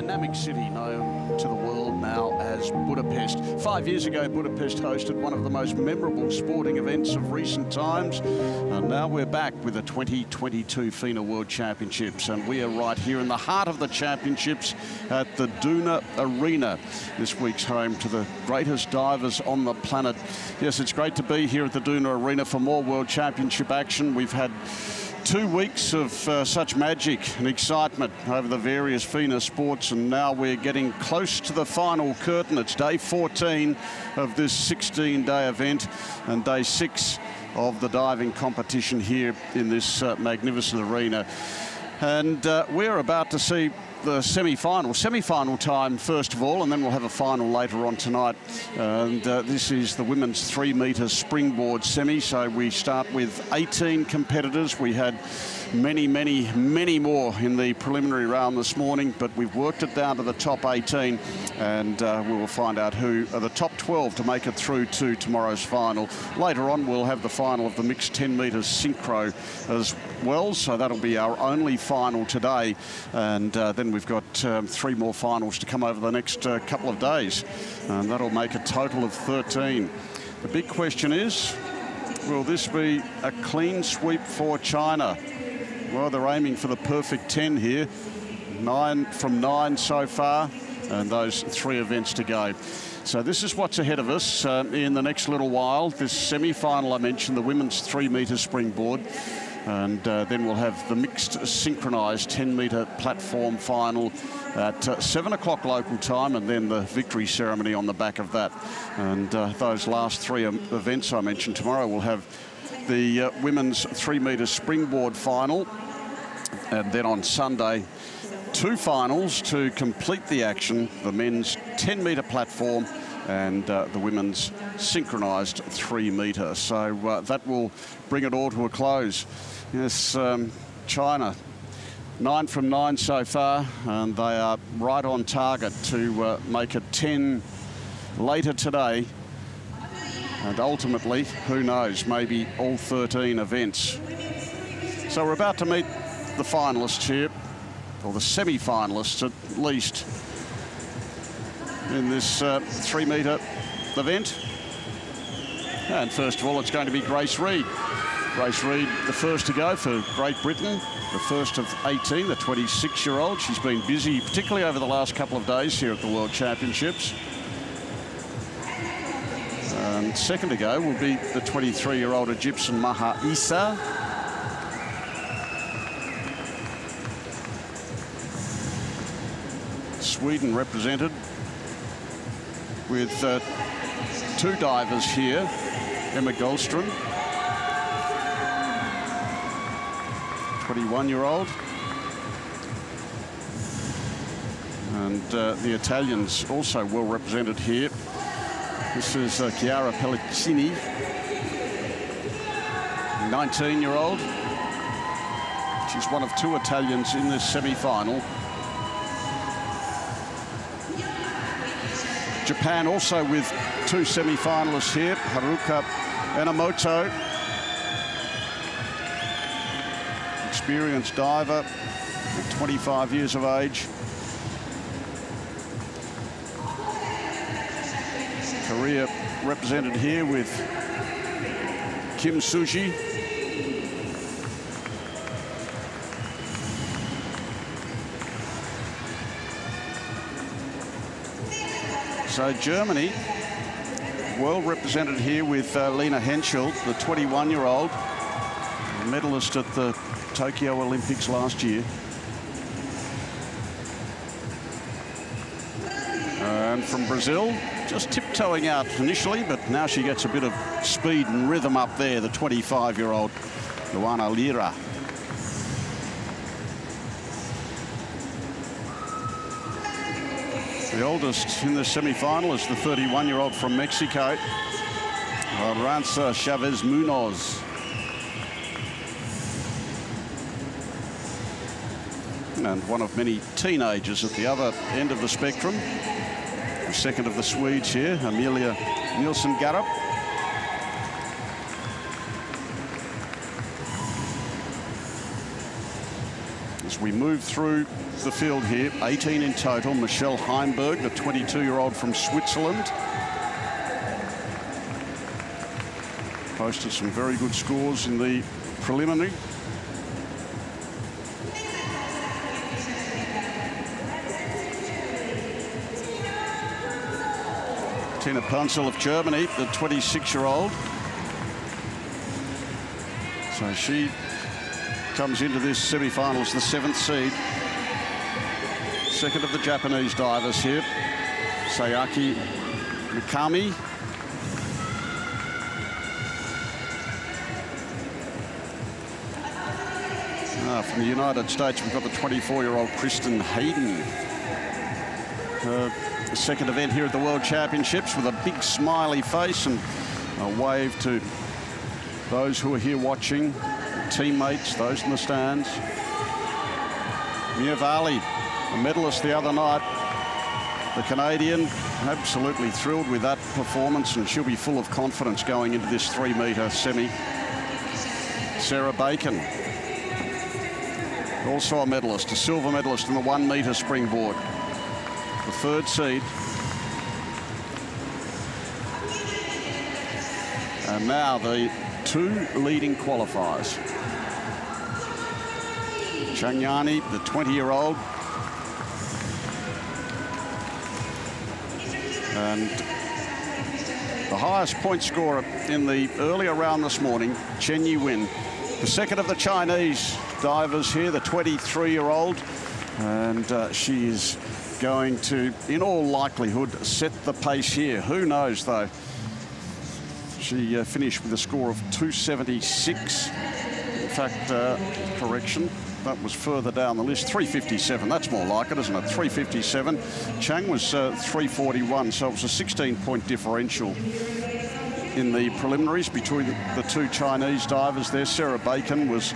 dynamic city known to the world now as Budapest. 5 years ago, Budapest hosted one of the most memorable sporting events of recent times. And now we're back with the 2022 FINA World Championships. And we are right here in the heart of the championships at the Duna Arena. This week's home to the greatest divers on the planet. Yes, it's great to be here at the Duna Arena for more World Championship action. We've had 2 weeks of such magic and excitement over the various FINA sports, and now we're getting close to the final curtain. It's day 14 of this 16-day event and day 6 of the diving competition here in this magnificent arena. And we're about to see the semi-final time first of all, and then we'll have a final later on tonight. And this is the women's 3-metre springboard semi. So we start with 18 competitors. We had many more in the preliminary round this morning, but we've worked it down to the top 18, and we will find out who are the top 12 to make it through to tomorrow's final. Later on, we'll have the final of the mixed 10-metre synchro as well, so that'll be our only final today. And then we've got 3 more finals to come over the next couple of days, and that'll make a total of 13. The big question is, will this be a clean sweep for China? Well, they're aiming for the perfect 10 here. 9 from 9 so far, and those 3 events to go. So this is what's ahead of us in the next little while. This semi-final I mentioned, the women's 3-metre springboard. And then we'll have the mixed synchronised 10-metre platform final at 7 o'clock local time, and then the victory ceremony on the back of that. And those last 3 events I mentioned, tomorrow we'll have the women's 3-metre springboard final, and then on Sunday 2 finals to complete the action, the men's 10-metre platform and the women's synchronised 3-metre. So that will bring it all to a close. Yes, China, 9 from 9 so far, and they are right on target to make it 10 later today. And ultimately, who knows, maybe all 13 events. So we're about to meet the finalists here, or the semi-finalists at least, in this 3-metre event. And first of all, it's going to be Grace Reid. Grace Reid, the first to go for Great Britain, the first of 18, the 26-year-old. She's been busy, particularly over the last couple of days here at the World Championships. And second to go will be the 23-year-old Egyptian Maha Issa. Sweden represented with 2 divers here. Emma Goldström, 21-year-old. And the Italians also well represented here. This is Chiara Pellicini, 19-year-old. She's one of 2 Italians in this semi-final. Japan also with 2 semi-finalists here. Haruka Enomoto, experienced diver at 25 years of age. Korea represented here with Kim Suji. So Germany, well represented here with Lena Henschel, the 21-year-old, medalist at the Tokyo Olympics last year. And from Brazil, just tiptoeing out initially, but now she gets a bit of speed and rhythm up there, the 25-year-old Luana Lira. The oldest in the semi-final is the 31-year-old from Mexico, Aranza Chavez Munoz. And one of many teenagers at the other end of the spectrum. The second of the Swedes here, Amelia Nilsson Garup. as we move through the field here. 18 in total. Michelle Heimberg, the 22-year-old from Switzerland, posted some very good scores in the preliminary. Tina Pansel of Germany, the 26-year-old. So she comes into this semi-finals, the 7th seed. Second of the Japanese divers here, Sayaki Mikami. From the United States, we've got the 24-year-old Kristen Hayden. The second event here at the World Championships, with a big smiley face and a wave to those who are here watching, teammates, those in the stands. Mia Valley, a medalist the other night. The Canadian, absolutely thrilled with that performance, and she'll be full of confidence going into this 3-metre semi. Sarah Bacon, also a medalist, a silver medalist in the 1-metre springboard. The 3rd seed. And now the 2 leading qualifiers. Chang Yani, the 20-year-old. And the highest point scorer in the earlier round this morning, Chen Yiwen, the second of the Chinese divers here, the 23-year-old. And she is going to, in all likelihood, set the pace here. Who knows, though? She finished with a score of 276. In fact, correction, that was further down the list. 357, that's more like it, isn't it? 357. Chang was 341, so it was a 16-point differential in the preliminaries between the 2 Chinese divers there. Sarah Bacon was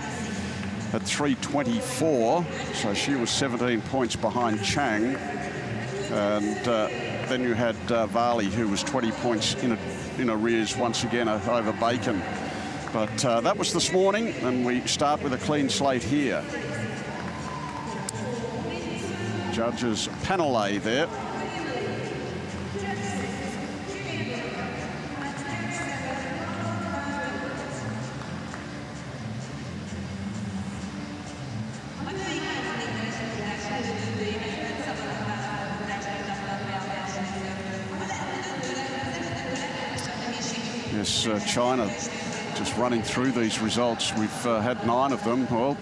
at 324, so she was 17 points behind Chang. And then you had Varley, who was 20 points in arrears once again over Bacon. But that was this morning, and we start with a clean slate here. Judges panel A there. Yes, China just running through these results. We've had 9 of them. Well,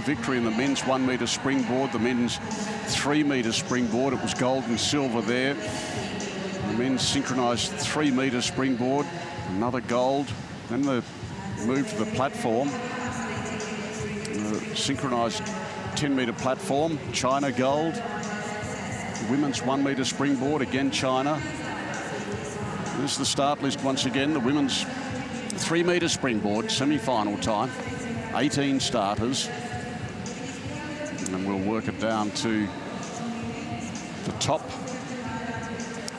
victory in the men's 1-metre springboard, the men's 3-metre springboard. It was gold and silver there. The men's synchronised 3-metre springboard, another gold. Then the move to the platform, synchronised 10-metre platform, China gold. The women's 1-metre springboard, again China. There's the start list once again. The women's 3-metre springboard, semi-final time, 18 starters. And we'll work it down to the top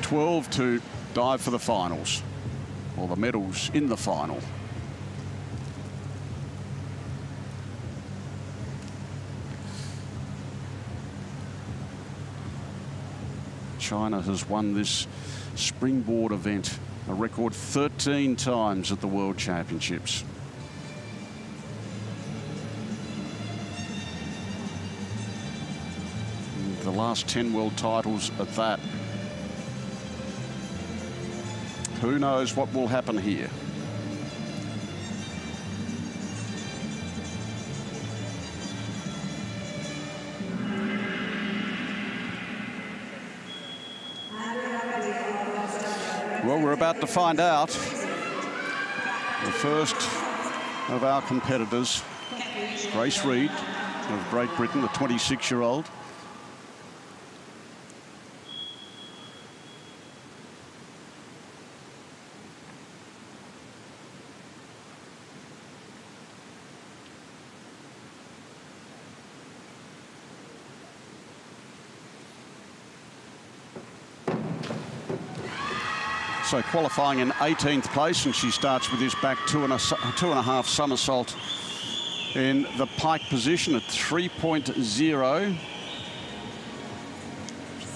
12 to dive for the finals, or the medals in the final. China has won this springboard event a record 13 times at the World Championships. And the last 10 world titles at that. Who knows what will happen here? Well, we're about to find out. The first of our competitors, Grace Reed of Great Britain, the 26-year-old. So qualifying in 18th place, and she starts with this back two and a half somersault in the pike position at 3.0.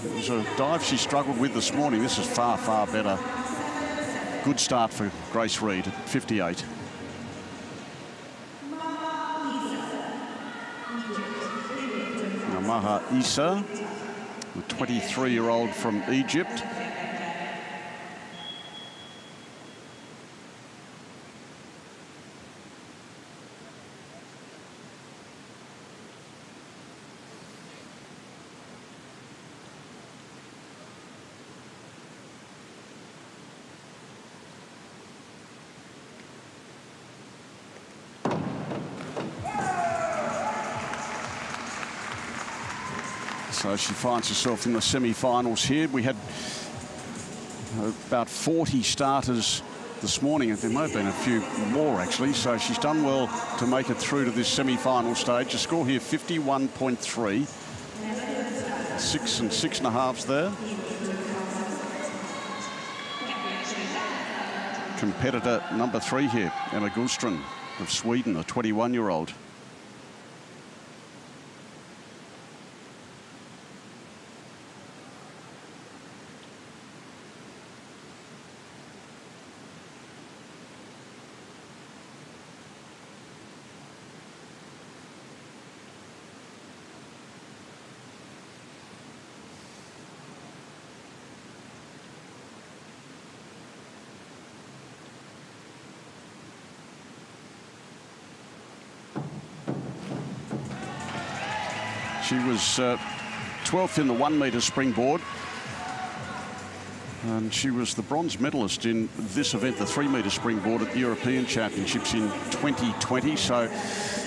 It was a dive she struggled with this morning. This is far, far better. Good start for Grace Reid at 58. Maha Issa, the 23-year-old from Egypt. So she finds herself in the semi-finals here. We had about 40 starters this morning. There may have been a few more, actually. So she's done well to make it through to this semi-final stage. The score here, 51.3. 6 and 6.5 there. Competitor number 3 here, Emma Gullström of Sweden, a 21-year-old. She was 12th in the 1 metre springboard. And she was the bronze medalist in this event, the 3 metre springboard at the European Championships in 2020. So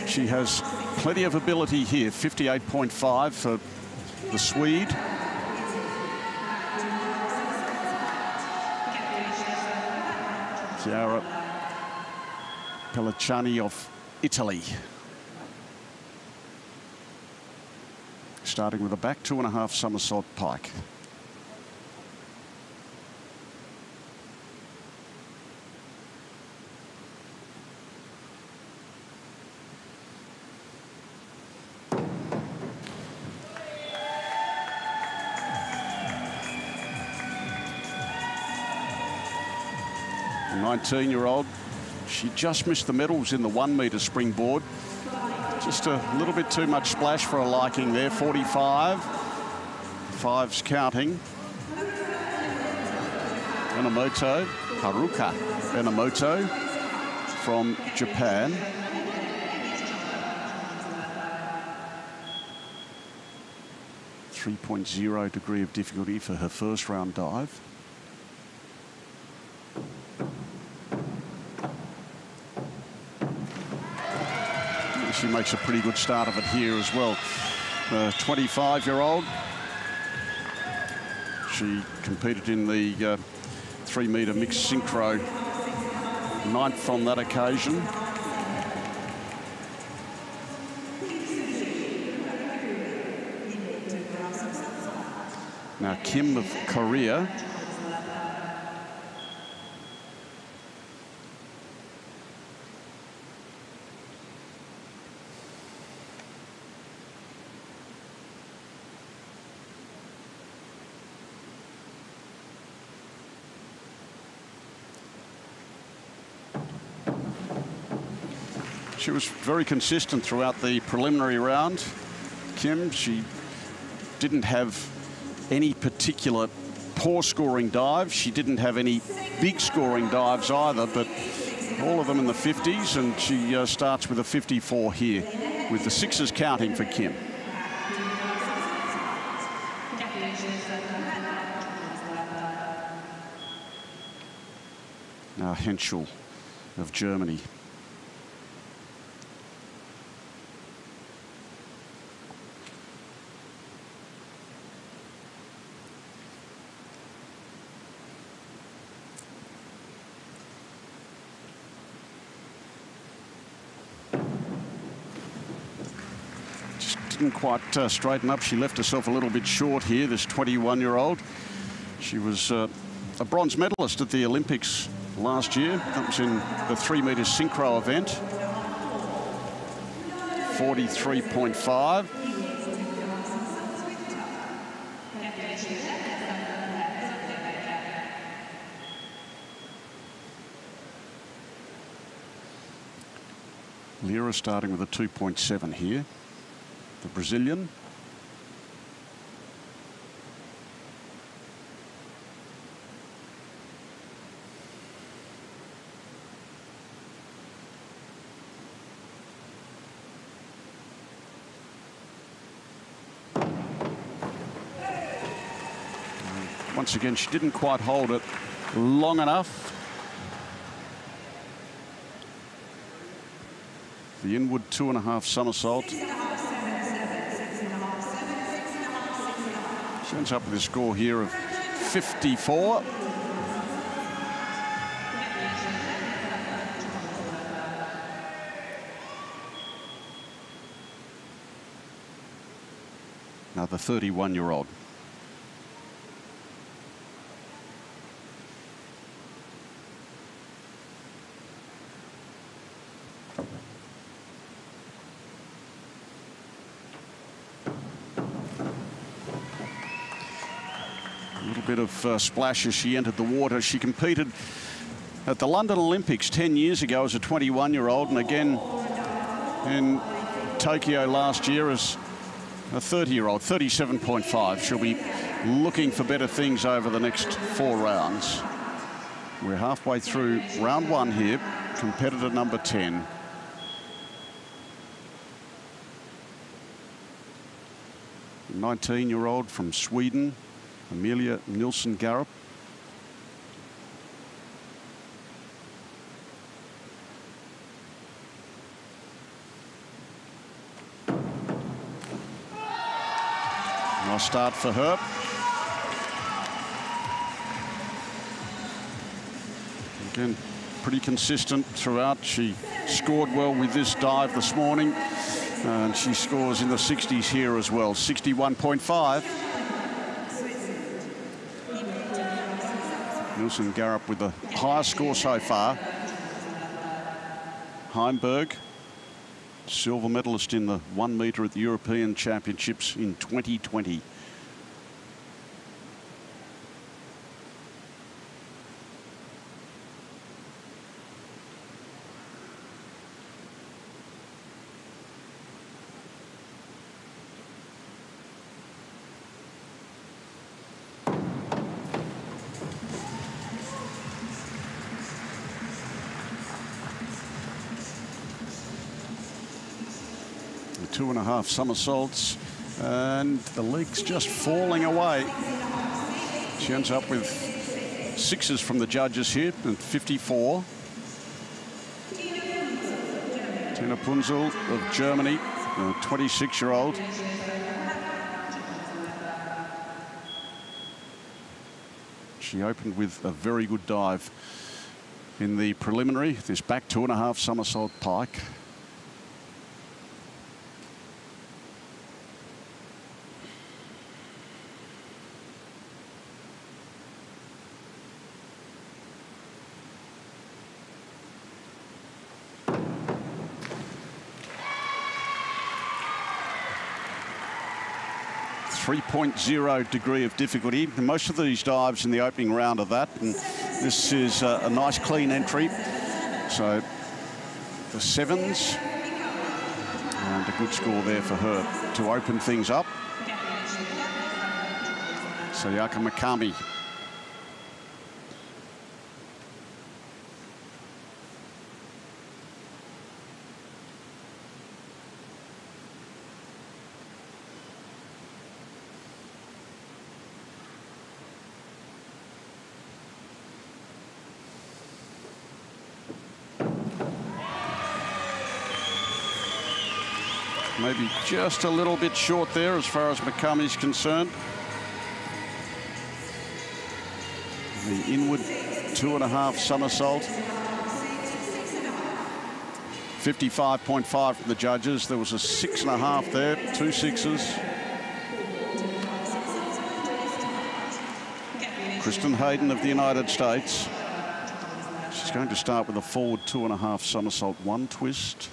she has plenty of ability here. 58.5 for the Swede. Chiara Pellicciani of Italy. Starting with a back 2.5 somersault pike. A 19-year-old, she just missed the medals in the 1 metre springboard. Just a little bit too much splash for her liking there. 45. 5's counting. Enomoto, Haruka Enomoto from Japan. .0 degree of difficulty for her first round dive. She makes a pretty good start of it here as well. 25-year-old. She competed in the 3 metre mixed synchro, 9th on that occasion. Now Kim of Korea. She was very consistent throughout the preliminary round. Kim, she didn't have any particular poor scoring dives. She didn't have any big scoring dives either, but all of them in the 50s, and she starts with a 54 here, with the 6s counting for Kim. Now Henschel of Germany. Didn't quite straighten up. She left herself a little bit short here, this 21-year-old. She was a bronze medalist at the Olympics last year. That was in the 3 metre synchro event. 43.5. Lira starting with a 2.7 here, the Brazilian. Once again, she didn't quite hold it long enough. The inward 2.5 somersault. She ends up with a score here of 54. Now the 31-year-old. Bit of splash as she entered the water. She competed at the London Olympics 10 years ago as a 21-year-old, and again in Tokyo last year as a 30-year-old, 37.5. She'll be looking for better things over the next 4 rounds. We're halfway through round 1 here, competitor number 10. A 19-year-old from Sweden, Amelia Nilsson-Garup. Nice start for her. Again, pretty consistent throughout. She scored well with this dive this morning, and she scores in the 60s here as well, 61.5. Nilsson-Garup with the highest score so far. Heimberg, silver medalist in the 1 metre at the European Championships in 2020. The 2.5 somersaults, and the legs just falling away. She ends up with 6s from the judges here at 54. Tina Punzel of Germany, a 26-year-old. She opened with a very good dive in the preliminary, this back 2.5 somersault pike. .0 degree of difficulty. And most of these dives in the opening round are that, and this is a nice clean entry. So the 7s, and a good score there for her to open things up. Sayaka Mikami. Maybe just a little bit short there as far as Mikami's concerned. The inward 2.5 somersault. 55.5 from the judges. There was a 6.5 there, 2 6s. Kristen Hayden of the United States. She's going to start with a forward 2.5 somersault, 1 twist.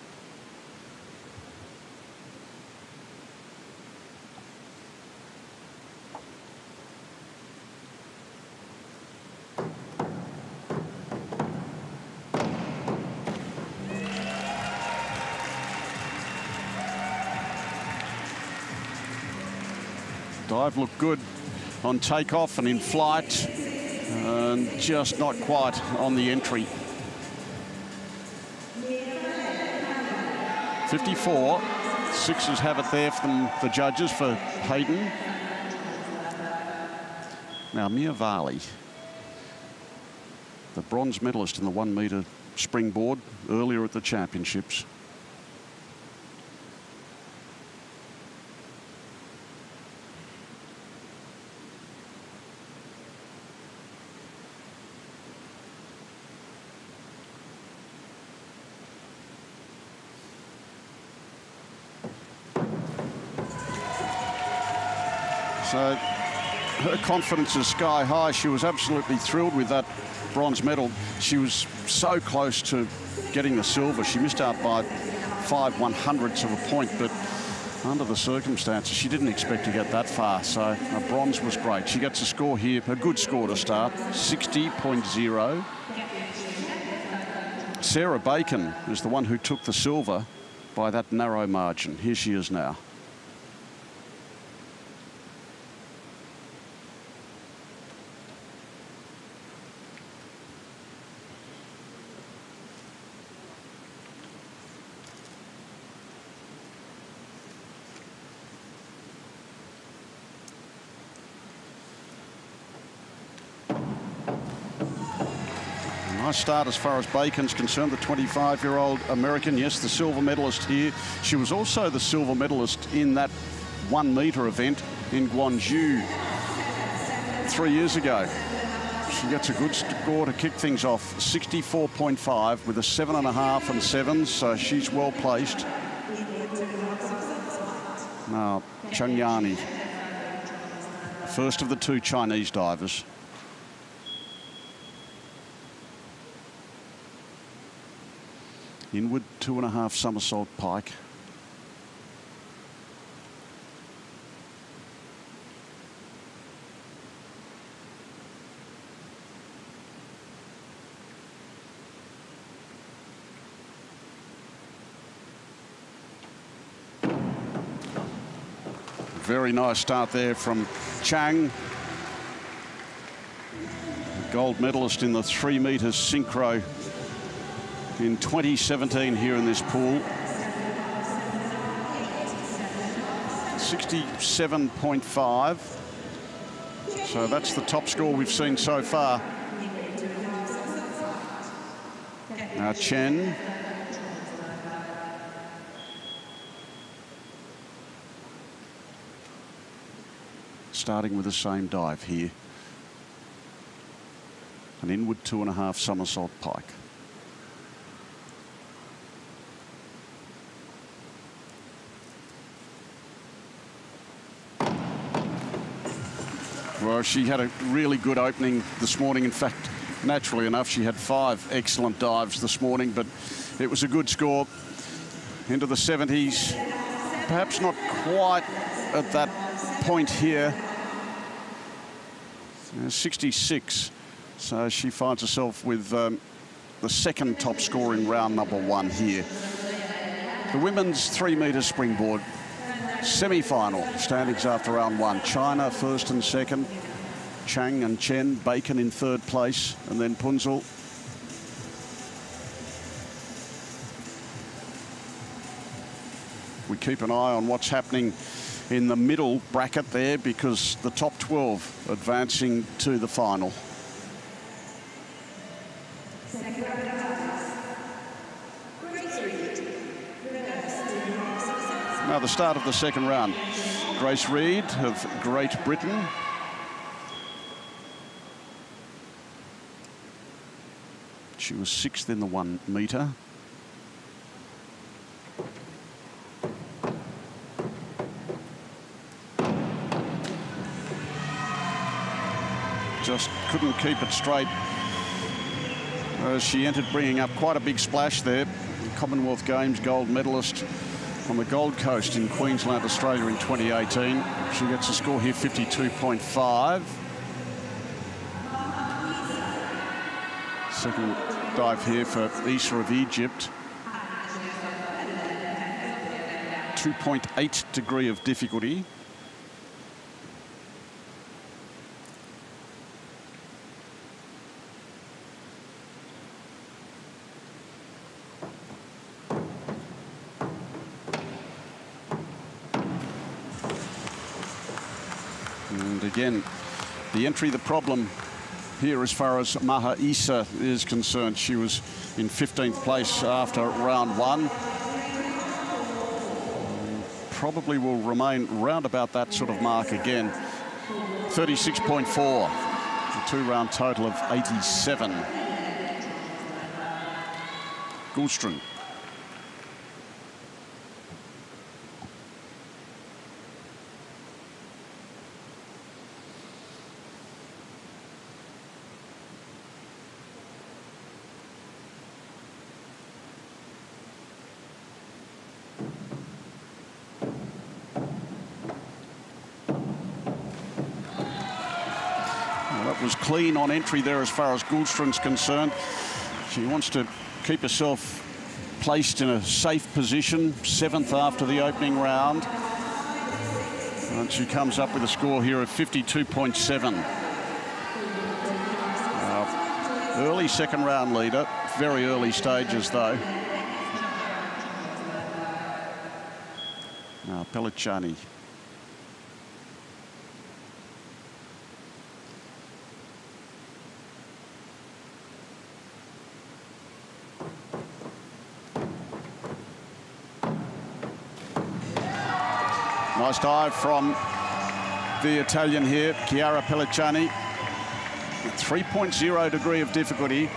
Dive looked good on takeoff and in flight, and just not quite on the entry. 54. Sixes have it there from the judges for Hayden. Now, Mia Varley, the bronze medalist in the 1 metre springboard earlier at the championships. So her confidence is sky high. She was absolutely thrilled with that bronze medal. She was so close to getting the silver. She missed out by 5/100ths of a point, but under the circumstances, she didn't expect to get that far. So a bronze was great. She gets a score here, a good score to start, 60.0. Sarah Bacon is the one who took the silver by that narrow margin. Here she is now. Nice start as far as Bacon's concerned, the 25-year-old American. Yes, the silver medalist here. She was also the silver medalist in that 1 metre event in Guangzhou 3 years ago. She gets a good score to kick things off, 64.5 with a 7.5 and 7s, so she's well placed. Now, Chang Yani, first of the 2 Chinese divers. Inward 2.5 somersault pike. Very nice start there from Chang. Gold medalist in the 3 metre synchro in 2017 here in this pool. 67.5. So that's the top score we've seen so far. Now Chen. Starting with the same dive here. An inward 2.5 somersault pike. Well, she had a really good opening this morning. In fact, naturally enough, she had 5 excellent dives this morning, but it was a good score into the 70s. Perhaps not quite at that point here. 66. So she finds herself with the second top score in round number 1 here. The women's 3 metre springboard semi-final standings after round 1. China first and second. Chang and Chen, Bacon in 3rd place, and then Punzel. We keep an eye on what's happening in the middle bracket there, because the top 12 advancing to the final. Now the start of the second round. Grace Reed of Great Britain. She was 6th in the 1 metre. Just couldn't keep it straight as she entered, bringing up quite a big splash there. Commonwealth Games gold medalist on the Gold Coast in Queensland, Australia in 2018. She gets a score here, 52.5. Second dive here for Isa of Egypt. 2.8 degree of difficulty. again, the entry, the problem here as far as Maha Isa is concerned. She was in 15th place after round 1. Probably will remain round about that sort of mark again. 36.4, a 2-round total of 87. Gulström. Was clean on entry there as far as Gulström's concerned. She wants to keep herself placed in a safe position, 7th after the opening round. And she comes up with a score here of 52.7. Early second round leader, very early stages though. Now Pellicciani. Nice dive from the Italian here, Chiara Pellicciani. 3.0 degree of difficulty.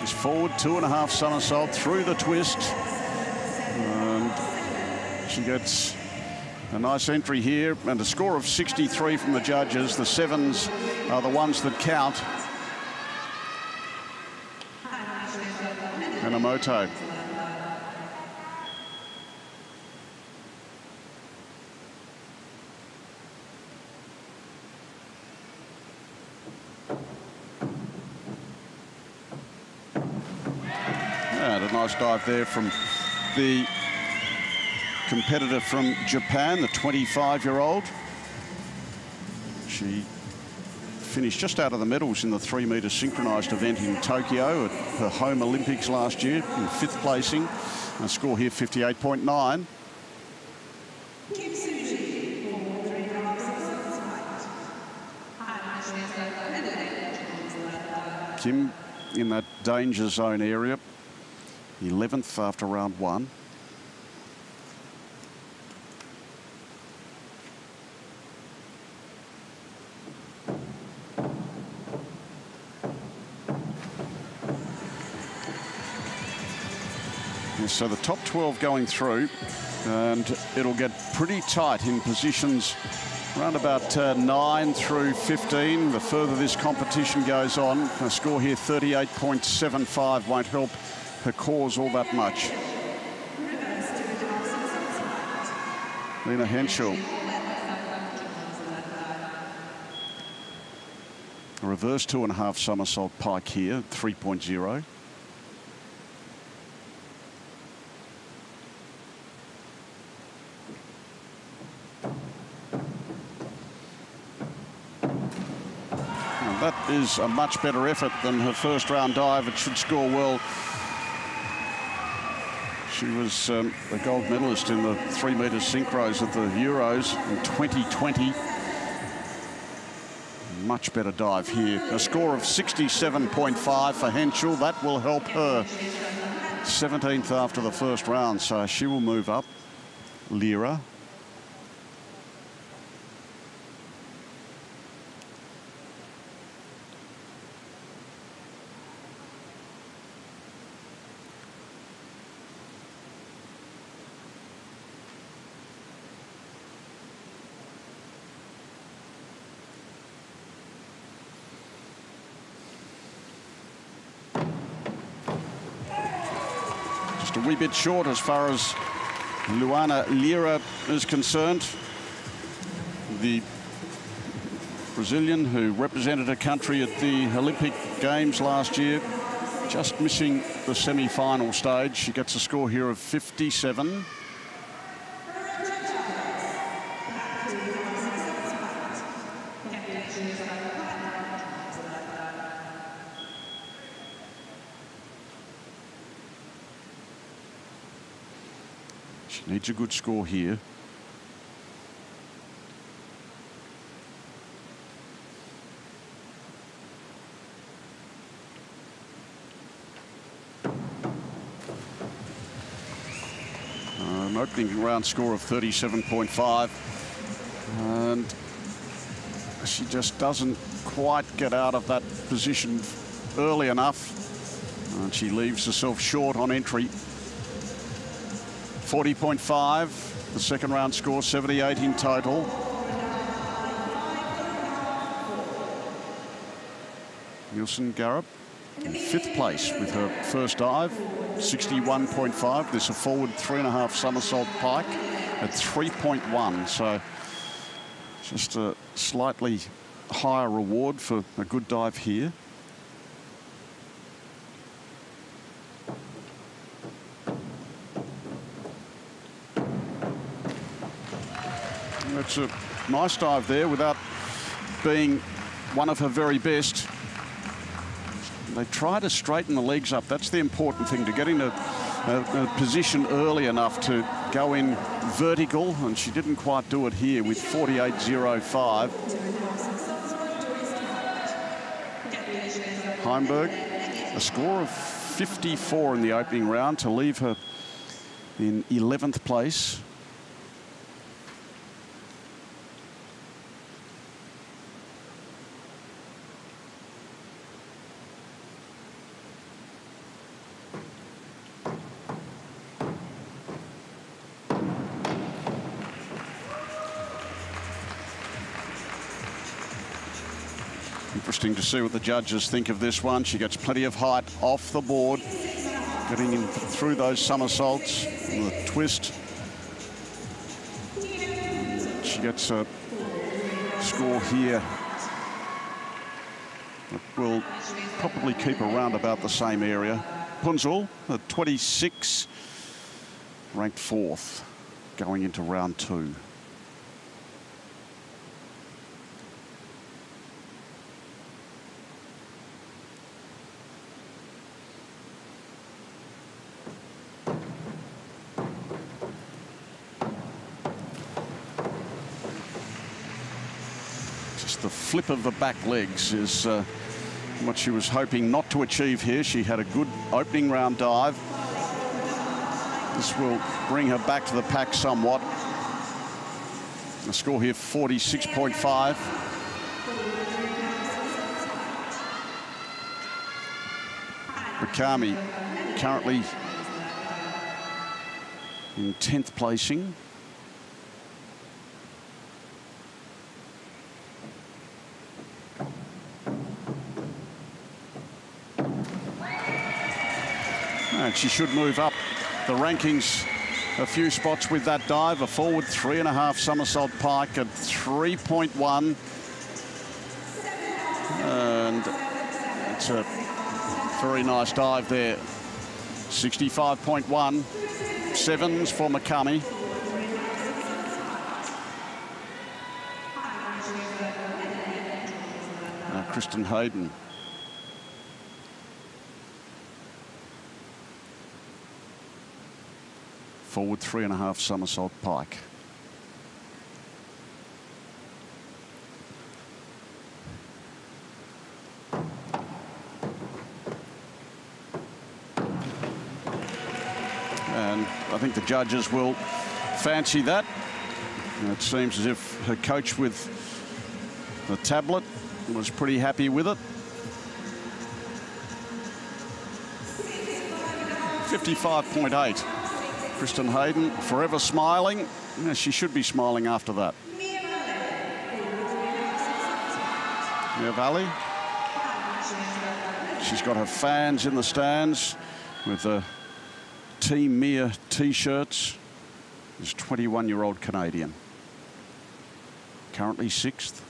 Is forward 2.5 somersault through the twist. And she gets a nice entry here and a score of 63 from the judges. The 7s are the ones that count. Minamoto. Nice dive there from the competitor from Japan, the 25-year-old. She finished just out of the medals in the 3-metre synchronised event in Tokyo at her home Olympics last year in 5th placing. A score here 58.9. Kim in that danger zone area. 11th after round 1. And so the top 12 going through, and it'll get pretty tight in positions around about 9 through 15. The further this competition goes on, a score here 38.75 won't help her cause all that much. Lena Henschel. A reverse 2.5 somersault pike here, 3.0. And that is a much better effort than her first round dive. It should score well. She was a gold medalist in the 3-metre synchros at the Euros in 2020. Much better dive here. A score of 67.5 for Henschel. That will help her. 17th after the first round, so she will move up. Lira. A wee bit short as far as Luana Lira is concerned. The Brazilian who represented her country at the Olympic Games last year, just missing the semi-final stage. She gets a score here of 57. Needs a good score here. an opening round score of 37.5. And she just doesn't quite get out of that position early enough. And she leaves herself short on entry. 40.5, the second round score, 78 in total. Nielsen Garup in 5th place with her first dive, 61.5. There's a forward 3.5 somersault pike at 3.1. So just a slightly higher reward for a good dive here. It's a nice dive there without being one of her very best. They try to straighten the legs up. That's the important thing, to get in a position early enough to go in vertical, and she didn't quite do it here with 48.05. Heimberg, a score of 54 in the opening round to leave her in 11th place. Interesting to see what the judges think of this one. She gets plenty of height off the board, getting in through those somersaults and the twist. She gets a score here that will probably keep around about the same area. Punzul at 26, ranked 4th, going into round 2. The flip of the back legs is what she was hoping not to achieve here. She had a good opening round dive. This will bring her back to the pack somewhat. The score here, 46.5. Bakami currently in 10th placing. And she should move up the rankings a few spots with that dive. A forward 3.5 somersault pike at 3.1. And it's a very nice dive there. 65.1. 7s for McCummey. Now Kristen Hayden. Forward 3.5 somersault pike. And I think the judges will fancy that. And it seems as if her coach with the tablet was pretty happy with it. 55.8. Kristen Hayden, forever smiling. Yeah, she should be smiling after that. Valley. She's got her fans in the stands with the Team Mia T-shirts. This 21-year-old Canadian. Currently 6th.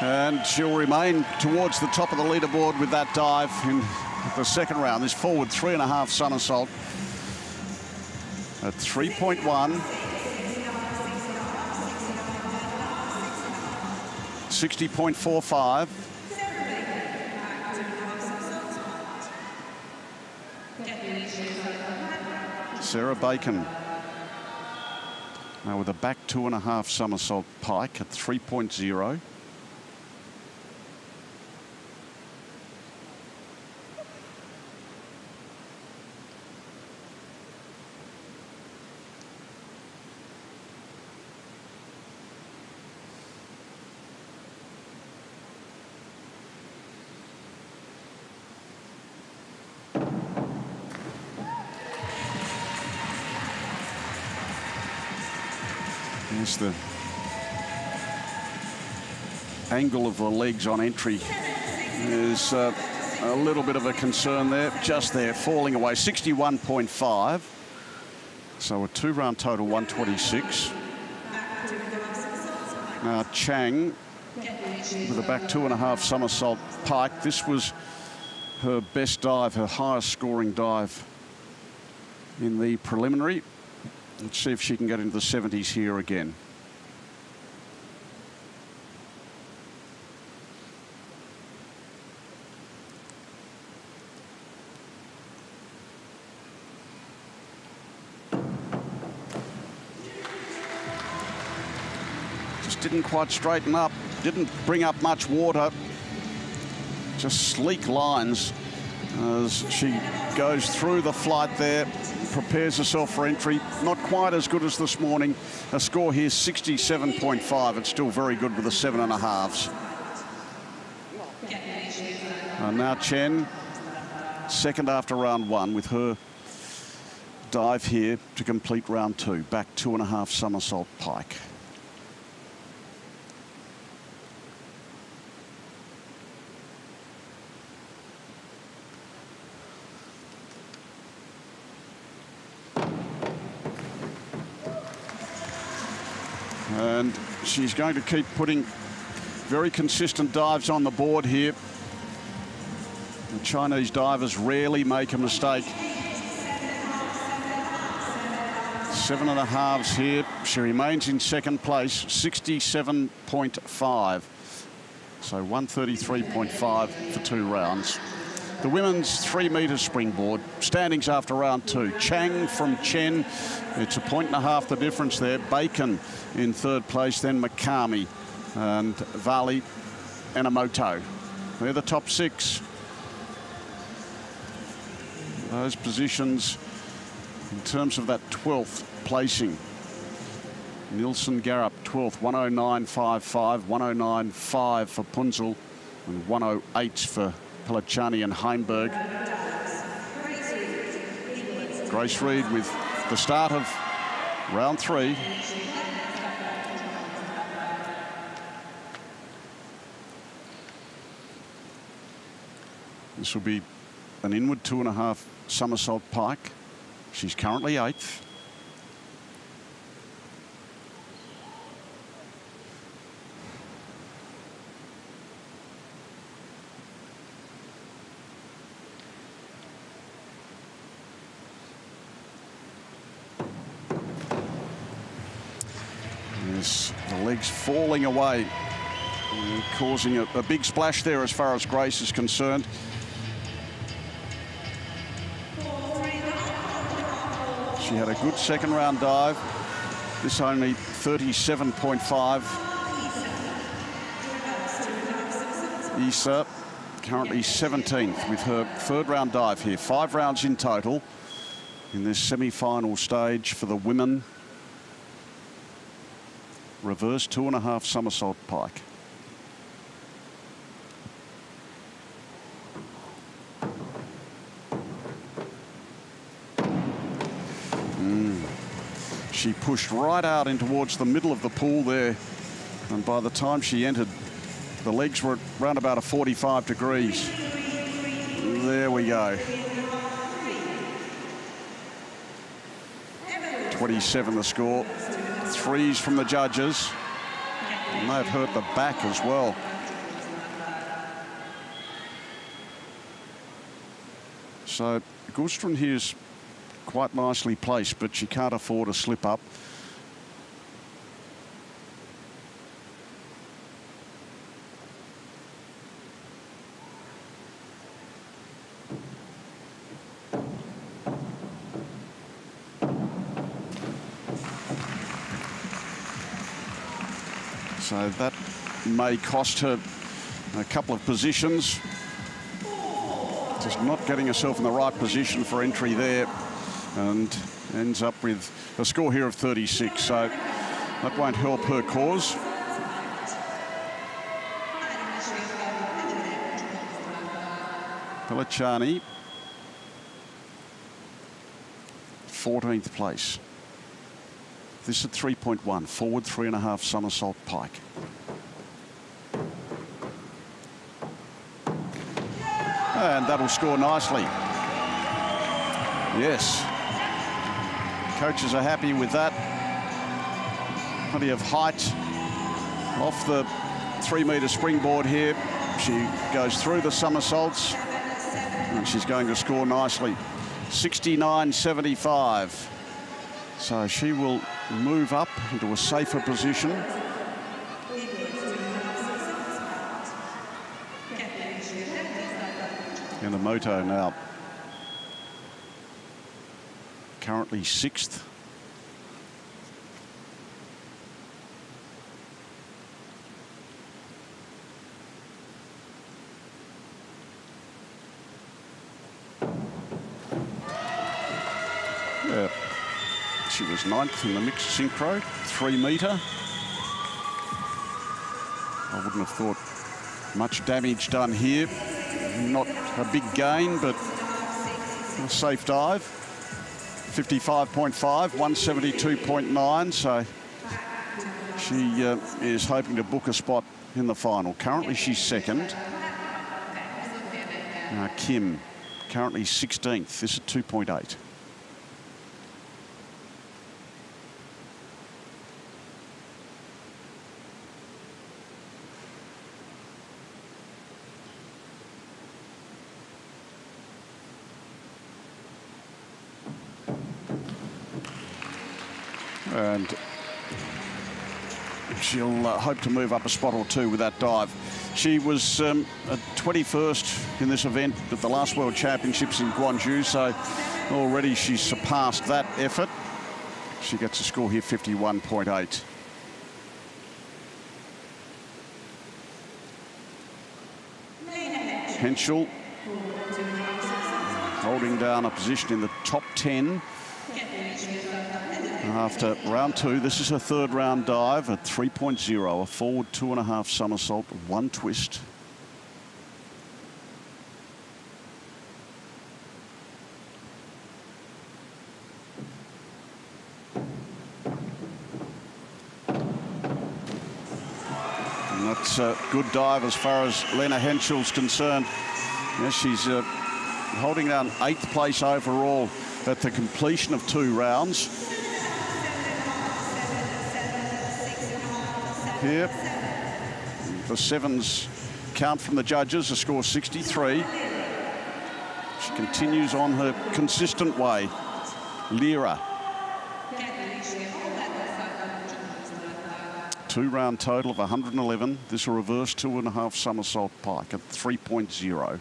And she'll remain towards the top of the leaderboard with that dive in the second round. This forward 3.5 somersault at 3.1. 60.45. Sarah Bacon. Now with a back 2.5 somersault pike at 3.0. There's the angle of the legs on entry. There's a little bit of a concern there, just there, falling away. 61.5. So a 2-round total, 126. Now Chang with a back 2.5 somersault pike. This was her best dive, her highest scoring dive in the preliminary. Let's see if she can get into the 70s here again. Just didn't quite straighten up, didn't bring up much water. Just sleek lines as she goes through the flight there. Prepares herself for entry. Not quite as good as this morning. A score here 67.5. It's still very good with the 7.5s. And now Chen, second after round 1 with her dive here to complete round 2. Back 2.5 somersault pike. And she's going to keep putting very consistent dives on the board here. The Chinese divers rarely make a mistake. 7.5s here. She remains in second place, 67.5. So 133.5 for 2 rounds. The women's 3-metre springboard. Standings after round 2. Chang from Chen. It's a 1.5 the difference there. Bacon in third place, then Makami and Vali Enomoto. They're the top 6. Those positions in terms of that 12th placing. Nielsen Garup 12th, 109.55, 109.5 for Punzel, and 108 for Pellicciani and Heimberg. Grace Reed with the start of round 3. This will be an inward 2.5 somersault pike. She's currently 8th. Yes, the legs falling away, causing a big splash there as far as Grace is concerned. She had a good second round dive. This only 37.5. Issa currently 17th with her third round dive here. 5 rounds in total in this semi-final stage for the women. Reverse 2.5 somersault pike. She pushed right out in towards the middle of the pool there, and by the time she entered, the legs were around about a 45 degrees. There we go. 27 the score. 3s from the judges, and they've hurt the back as well. So Gulström here's quite nicely placed, but she can't afford a slip up. So that may cost her a couple of positions. Just not getting herself in the right position for entry there, and ends up with a score here of 36. So that won't help her cause. Peliciani, 14th place. This at 3.1, forward 3.5 somersault pike. And that'll score nicely. Yes. Coaches are happy with that. Plenty of height off the 3-metre springboard here. She goes through the somersaults and she's going to score nicely. 69.75. So she will move up into a safer position. Yamamoto now currently 6th. She was 9th in the mixed synchro, 3-metre. I wouldn't have thought much damage done here. Not a big gain, but a safe dive. 55.5, 172.9. So she is hoping to book a spot in the final. Currently, she's 2nd. Kim, currently 16th. This at 2.8. And she'll hope to move up a spot or two with that dive. She was at 21st in this event at the last World Championships in Guangzhou, so already she's surpassed that effort. She gets a score here, 51.8. Henschel holding down a position in the top 10. After round 2, this is her 3rd round dive at 3.0, a forward 2.5 somersault, 1 twist. And that's a good dive as far as Lena Henschel's concerned. Yes, she's holding down 8th place overall at the completion of 2 rounds. Here, the 7s count from the judges, a score 63. She continues on her consistent way. Lira. 2-round total of 111. This a reverse 2.5 somersault pike at 3.0.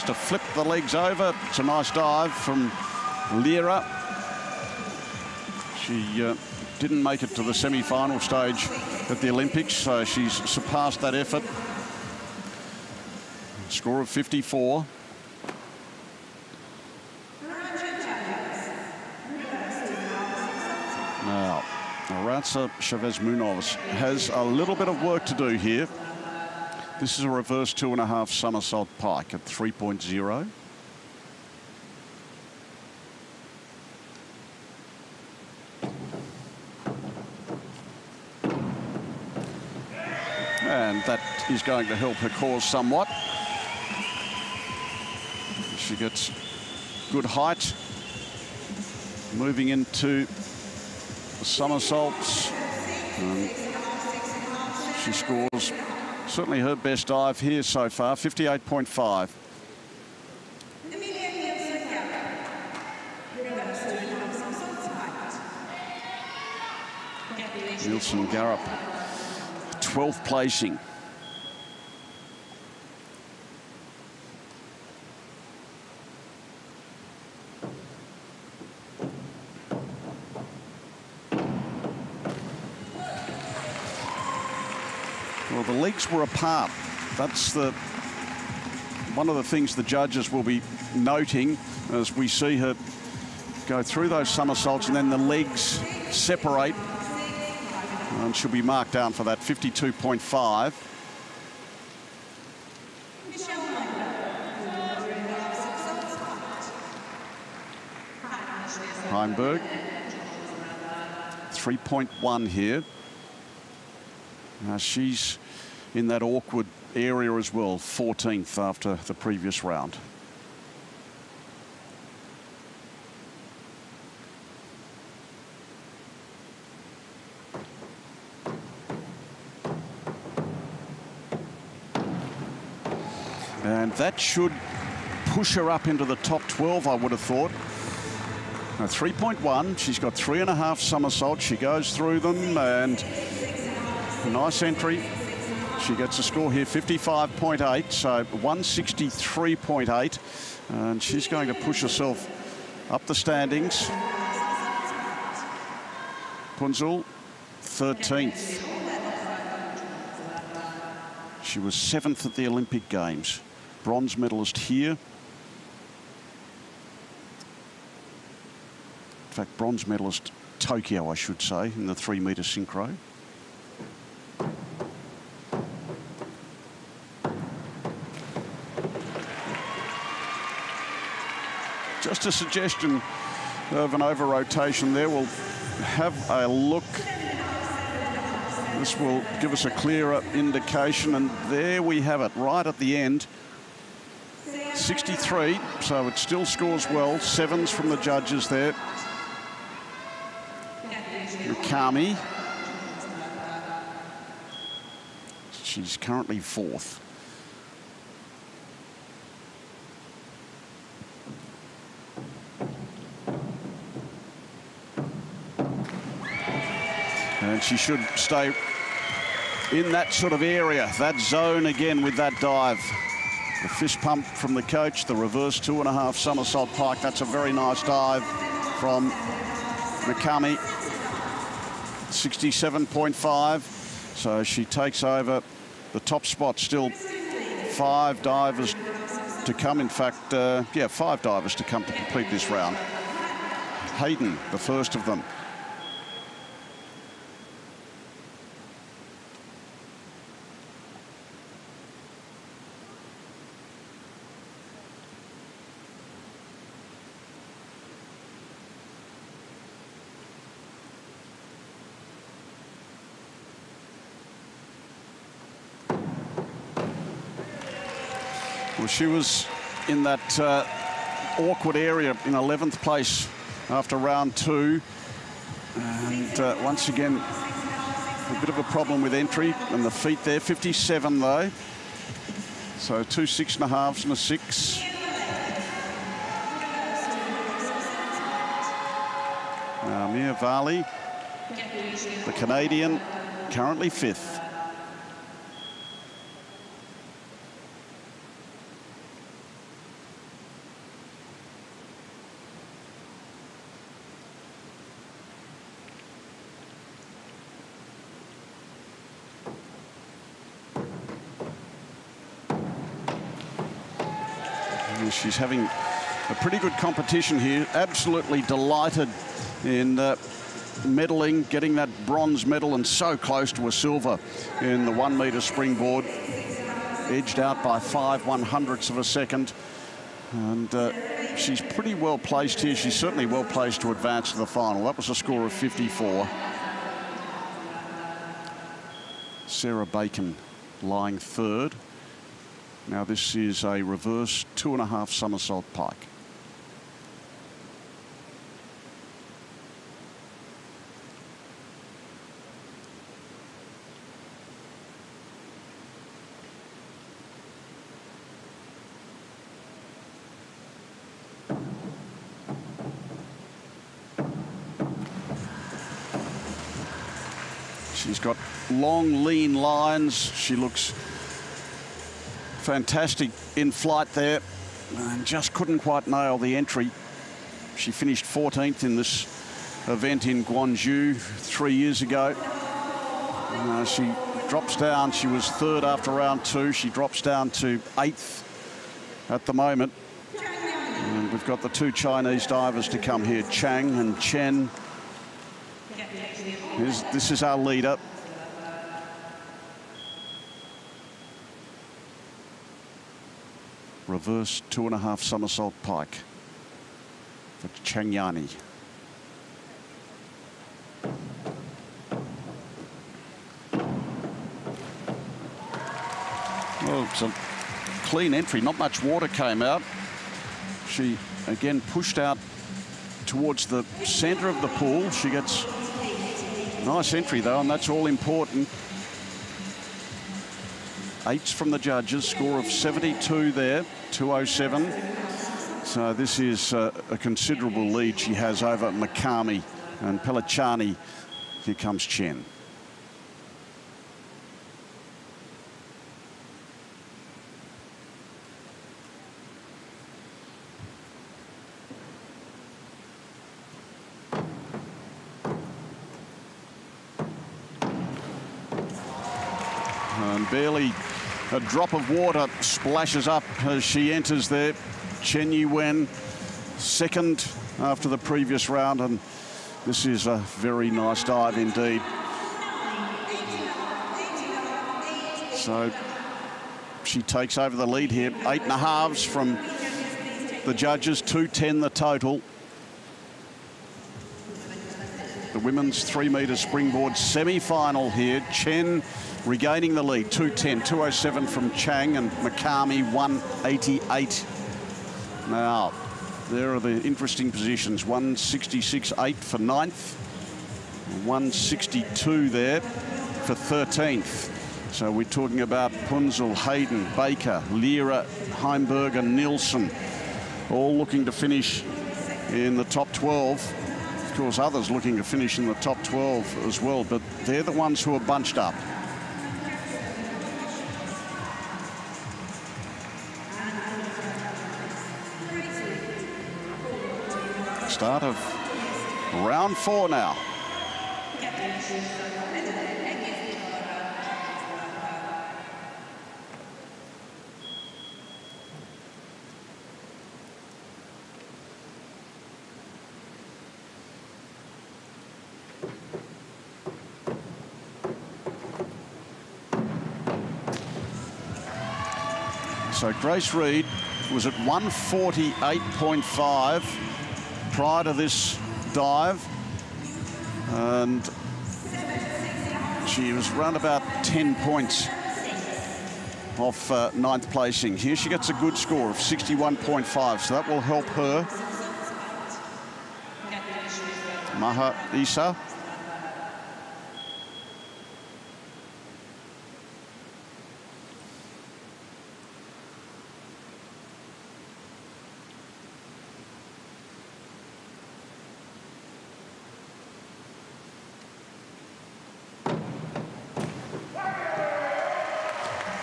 To flip the legs over. It's a nice dive from Lira. She didn't make it to the semi-final stage at the Olympics, so she's surpassed that effort. Score of 54. Now, Arantxa Chavez-Munoz has a little bit of work to do here. This is a reverse 2.5 somersault pike at 3.0. And that is going to help her cause somewhat. She gets good height. Moving into the somersaults. And she scores certainly her best dive here so far, 58.5. Nielsen Garup, 12th placing. Well, the legs were apart. That's one of the things the judges will be noting as we see her go through those somersaults, and then the legs separate, and she'll be marked down for that, 52.5. Heimberg, 3.1 here. Now she's in that awkward area as well, 14th after the previous round. And that should push her up into the top 12, I would have thought. Now 3.1, she's got 3.5 somersaults. She goes through them, and a nice entry. She gets a score here, 55.8, so 163.8. And she's going to push herself up the standings. Punzul, 13th. She was 7th at the Olympic Games. Bronze medalist here. In fact, bronze medalist Tokyo, I should say, in the 3-metre synchro. Just a suggestion of an over-rotation there. We'll have a look. This will give us a clearer indication, and there we have it, right at the end. 63, so it still scores well. 7s from the judges there. Mikami. She's currently 4th. And she should stay in that sort of area, that zone again with that dive. The fist pump from the coach, the reverse 2.5 somersault pike. That's a very nice dive from Mikami. 67.5. So she takes over the top spot. Still 5 divers to come. In fact, 5 divers to come to complete this round. Hayden, the first of them. Well, she was in that awkward area in 11th place after round 2. And once again, a bit of a problem with entry and the feet there. 57 though. So 2 6.5s and a 6. Mia Varley, the Canadian, currently 5th. She's having a pretty good competition here. Absolutely delighted in medaling, getting that bronze medal, and so close to a silver in the 1-metre springboard. Edged out by 5/100ths of a second. And she's pretty well placed here. She's certainly well placed to advance to the final. That was a score of 54. Sarah Bacon lying 3rd. Now this is a reverse 2.5 somersault pike. She's got long, lean lines. She looks fantastic in flight there, and just couldn't quite nail the entry. She finished 14th in this event in Guangzhou 3 years ago. She drops down. She was third after round 2. She drops down to 8th at the moment. And we've got the 2 Chinese divers to come here, Chang and Chen. This is our leader. Reverse 2.5 somersault pike for Changyani. Well, it's a clean entry. Not much water came out. She again pushed out towards the center of the pool. She gets a nice entry though, and that's all important. 8s from the judges, score of 72 there, 207. So this is a considerable lead she has over Makami and Pellichani. Here comes Chen. And barely a drop of water splashes up as she enters there. Chen Yuwen, second after the previous round, and this is a very nice dive indeed. So she takes over the lead here. 8.5s from the judges, 210 the total. The women's 3 metre springboard semi-final here. Chen regaining the lead, 210, 207 from Chang, and Makami 188. Now, there are the interesting positions. 166.8 for 9th, 162 there for 13th. So we're talking about Punzel, Hayden, Baker, Lira, Heimberg and Nielsen, all looking to finish in the top 12. Of course, others looking to finish in the top 12 as well, but they're the ones who are bunched up. Start of round 4 now. So Grace Reed was at 148.5 prior to this dive, and she was around about 10 points off 9th placing. Here she gets a good score of 61.5, so that will help her. Maha Isa.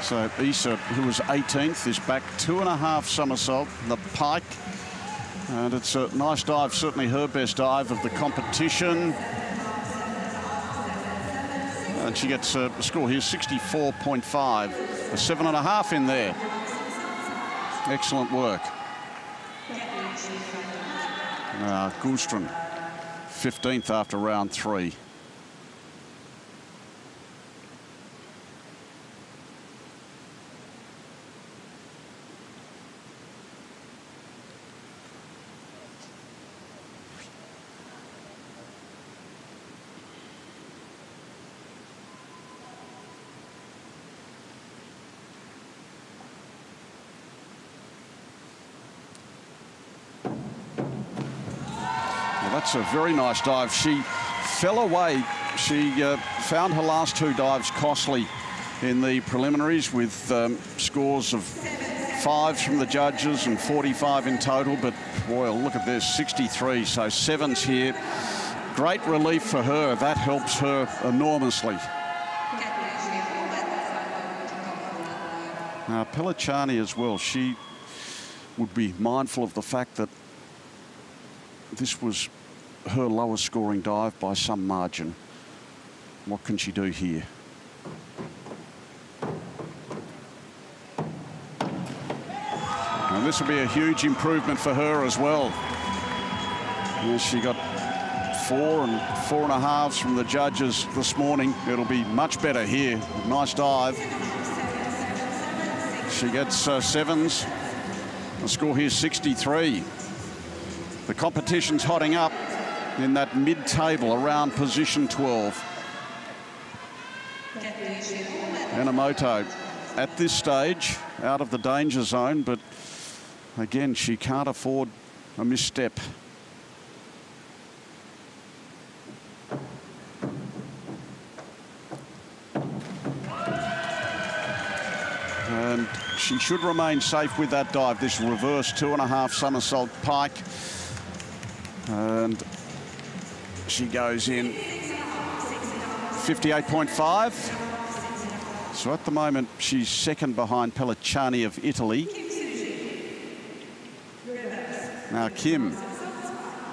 So Isa, who was 18th, is back 2.5 somersault, the pike. And it's a nice dive, certainly her best dive of the competition. And she gets a score here, 64.5, a 7.5 in there. Excellent work. Gulström, 15th after round 3. That's a very nice dive. She fell away. She found her last 2 dives costly in the preliminaries with scores of 5s from the judges and 45 in total. But boy, look at this, 63. So 7s here. great relief for her. That helps her enormously. Now, Pellicciani as well, she would be mindful of the fact that this was her lowest scoring dive by some margin. What can she do here? And this will be a huge improvement for her as well. She got 4 and 4.5 from the judges this morning. It'll be much better here. Nice dive. She gets 7s. The score here is 63. The competition's hotting up in that mid-table around position 12. Enomoto at this stage out of the danger zone, but again, she can't afford a misstep. And she should remain safe with that dive. This reverse 2.5 somersault pike. And she goes in 58.5. So at the moment, she's second behind Pellicciani of Italy. Now Kim,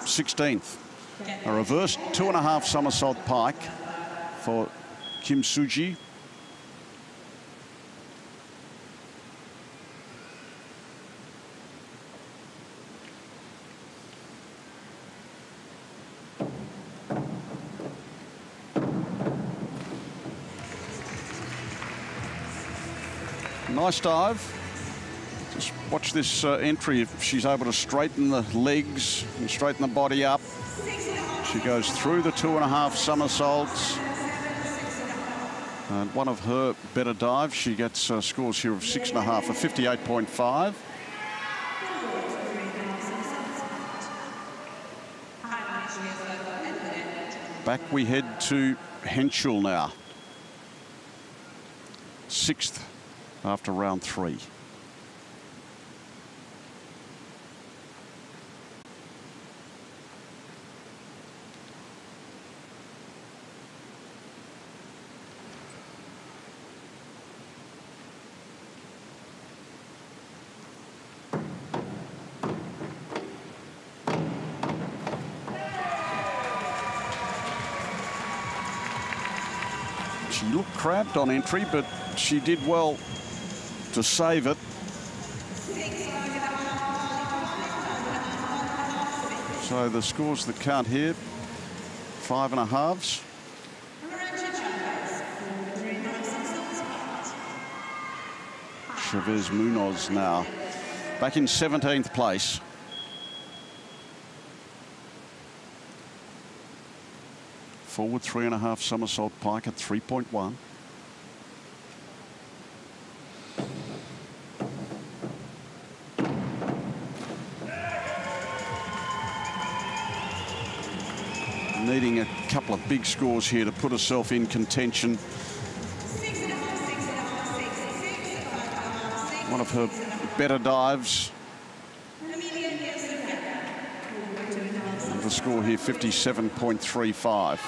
16th. A reverse 2.5 somersault pike for Kim Suji. Nice dive. Just watch this entry. If she's able to straighten the legs and straighten the body up, she goes through the 2.5 somersaults. And one of her better dives, she gets scores here of 6.5, a 58.5. Back we head to Henschel now. 6th after round 3. She looked cramped on entry, but she did well to save it. So the scores that count here, 5.5s. Chavez Munoz now back in 17th place. Forward 3.5 somersault pike at 3.1. Needing a couple of big scores here to put herself in contention. One of her better dives. And the score here, 57.35.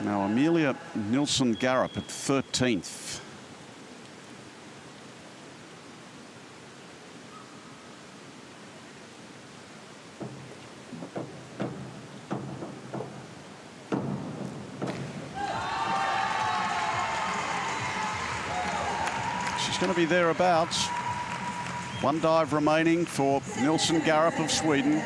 Now Amelia Nilsson-Garup at 13th. She's going to be thereabouts. One dive remaining for Nilsson-Garup of Sweden.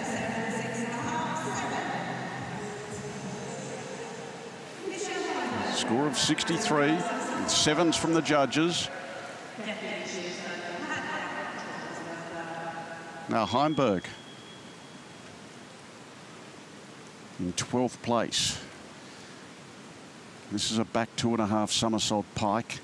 Score of 63, with 7s from the judges. Now Heimberg in 12th place. This is a back 2.5 somersault pike.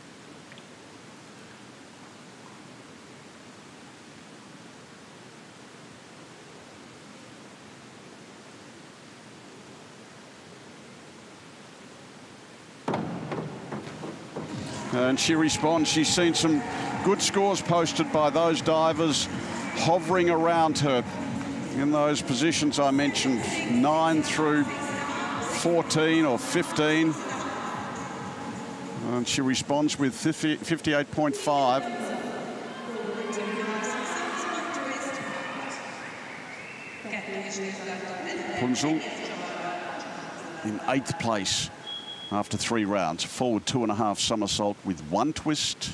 And she responds. She's seen some good scores posted by those divers hovering around her in those positions I mentioned, 9 through 14 or 15. And she responds with 58.5. Punzel in 8th place after 3 rounds. Forward 2.5 somersault with 1 twist.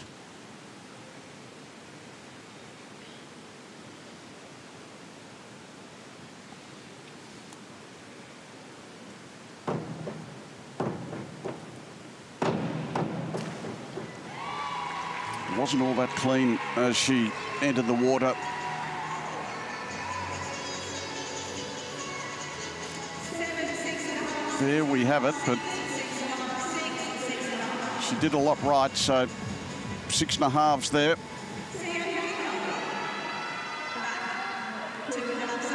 Wasn't all that clean as she entered the water. There we have it, but she did a lot right, so 6.5s there.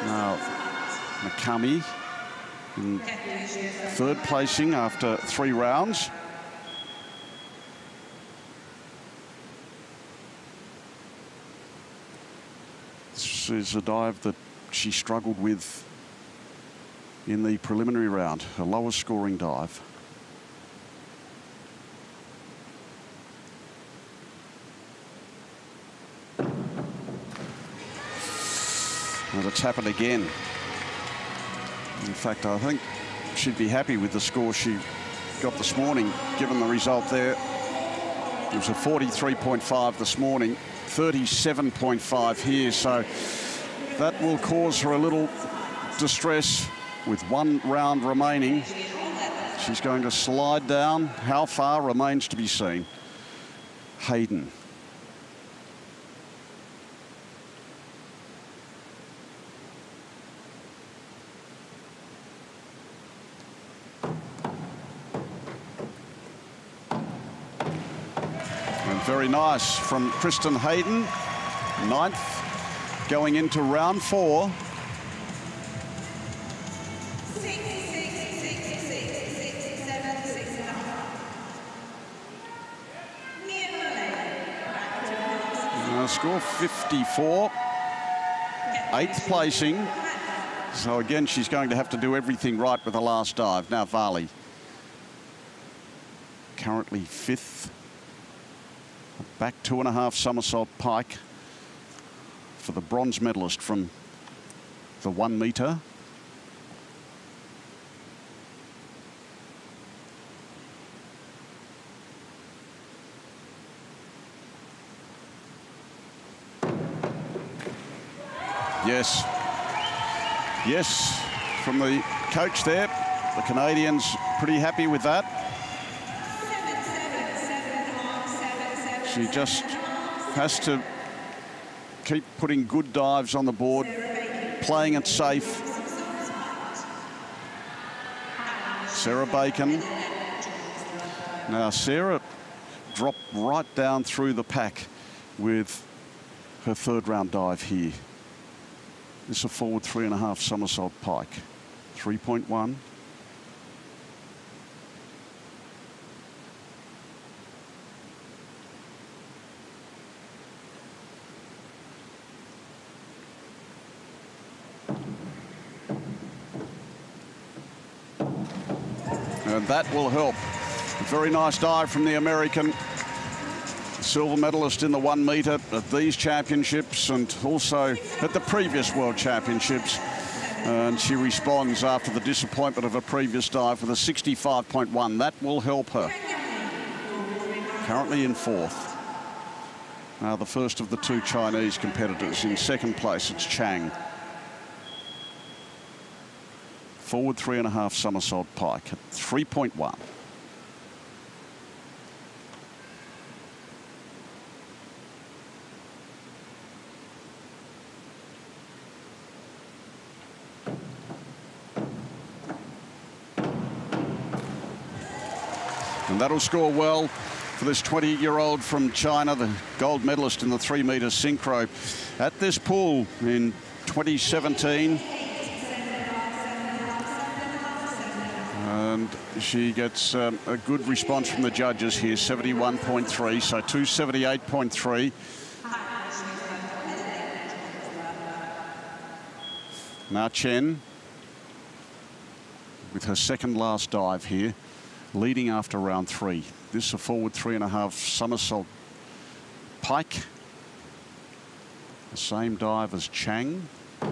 Now, McCummy in 3rd placing after 3 rounds. This is a dive that she struggled with in the preliminary round, her lowest scoring dive. And it's happened again. In fact, I think she'd be happy with the score she got this morning, given the result there. It was a 43.5 this morning, 37.5 here, so that will cause her a little distress with 1 round remaining. She's going to slide down. How far remains to be seen. Hayden. And very nice from Kristen Hayden, 9th, going into round 4. Score 54, 8th placing. So again, she's going to have to do everything right with the last dive. Now Varley, currently 5th. Back 2.5 somersault pike for the bronze medalist from the 1 metre. Yes. Yes, from the coach there. The Canadians pretty happy with that. She just has to keep putting good dives on the board, playing it safe. Sarah Bacon. Now, Sarah dropped right down through the pack with her 3rd round dive here. This is a forward 3.5 somersault pike, 3.1. And that will help. A very nice dive from the American. Silver medalist in the 1 metre at these championships and also at the previous World Championships. And she responds after the disappointment of a previous dive with a 65.1. That will help her. Currently in 4th. Now the first of the 2 Chinese competitors. In 2nd place, it's Chang. Forward 3.5 somersault pike at 3.1. And that'll score well for this 20-year-old from China, the gold medalist in the 3 metre synchro at this pool in 2017. And she gets a good response from the judges here, 71.3, so 278.3. Now Chen, with her second last dive here, leading after round 3. This a forward 3.5 somersault pike. The same dive as Chang. And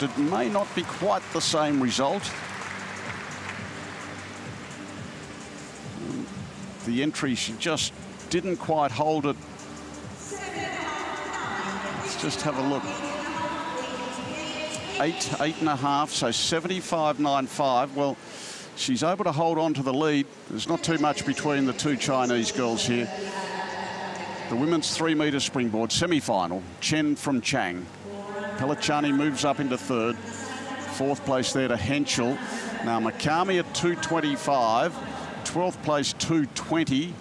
it may not be quite the same result. The entry, she just didn't quite hold it. Let's just have a look. 8.5, so 75.95. Well, she's able to hold on to the lead. There's not too much between the two Chinese girls here. The women's 3-metre springboard semi-final. Chen from Chang. Pellichani moves up into third. Fourth place there to Henschel. Now Mikami at 225. 12th place 220.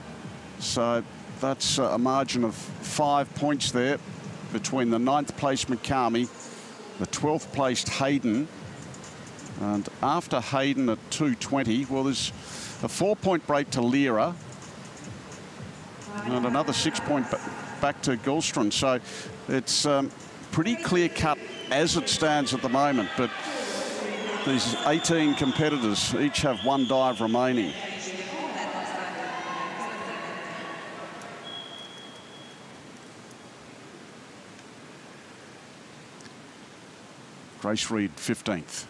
So that's a margin of 5 points there between the 9th place Mikami, the 12th placed Hayden. And after Hayden at 220, well, there's a 4-point break to Lira and another 6-point back to Gulstrand. So it's pretty clear cut as it stands at the moment. But these 18 competitors each have one dive remaining. Grace Reed, 15th.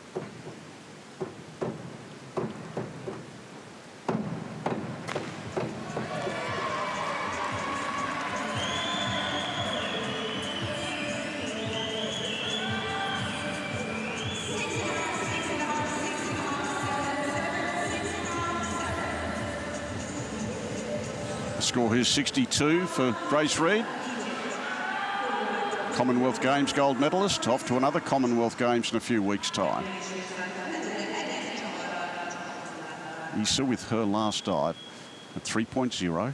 The score here 62 for Grace Reed. Commonwealth Games gold medalist, off to another Commonwealth Games in a few weeks' time. Issa with her last dive at 3.0.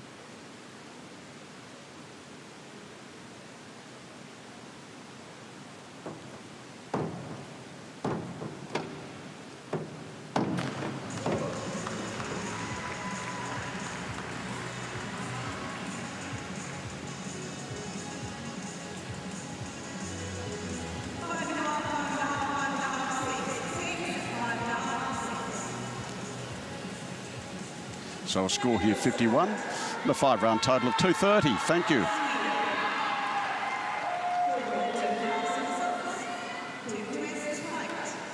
So a score here 51, the 5-round total of 230. Thank you.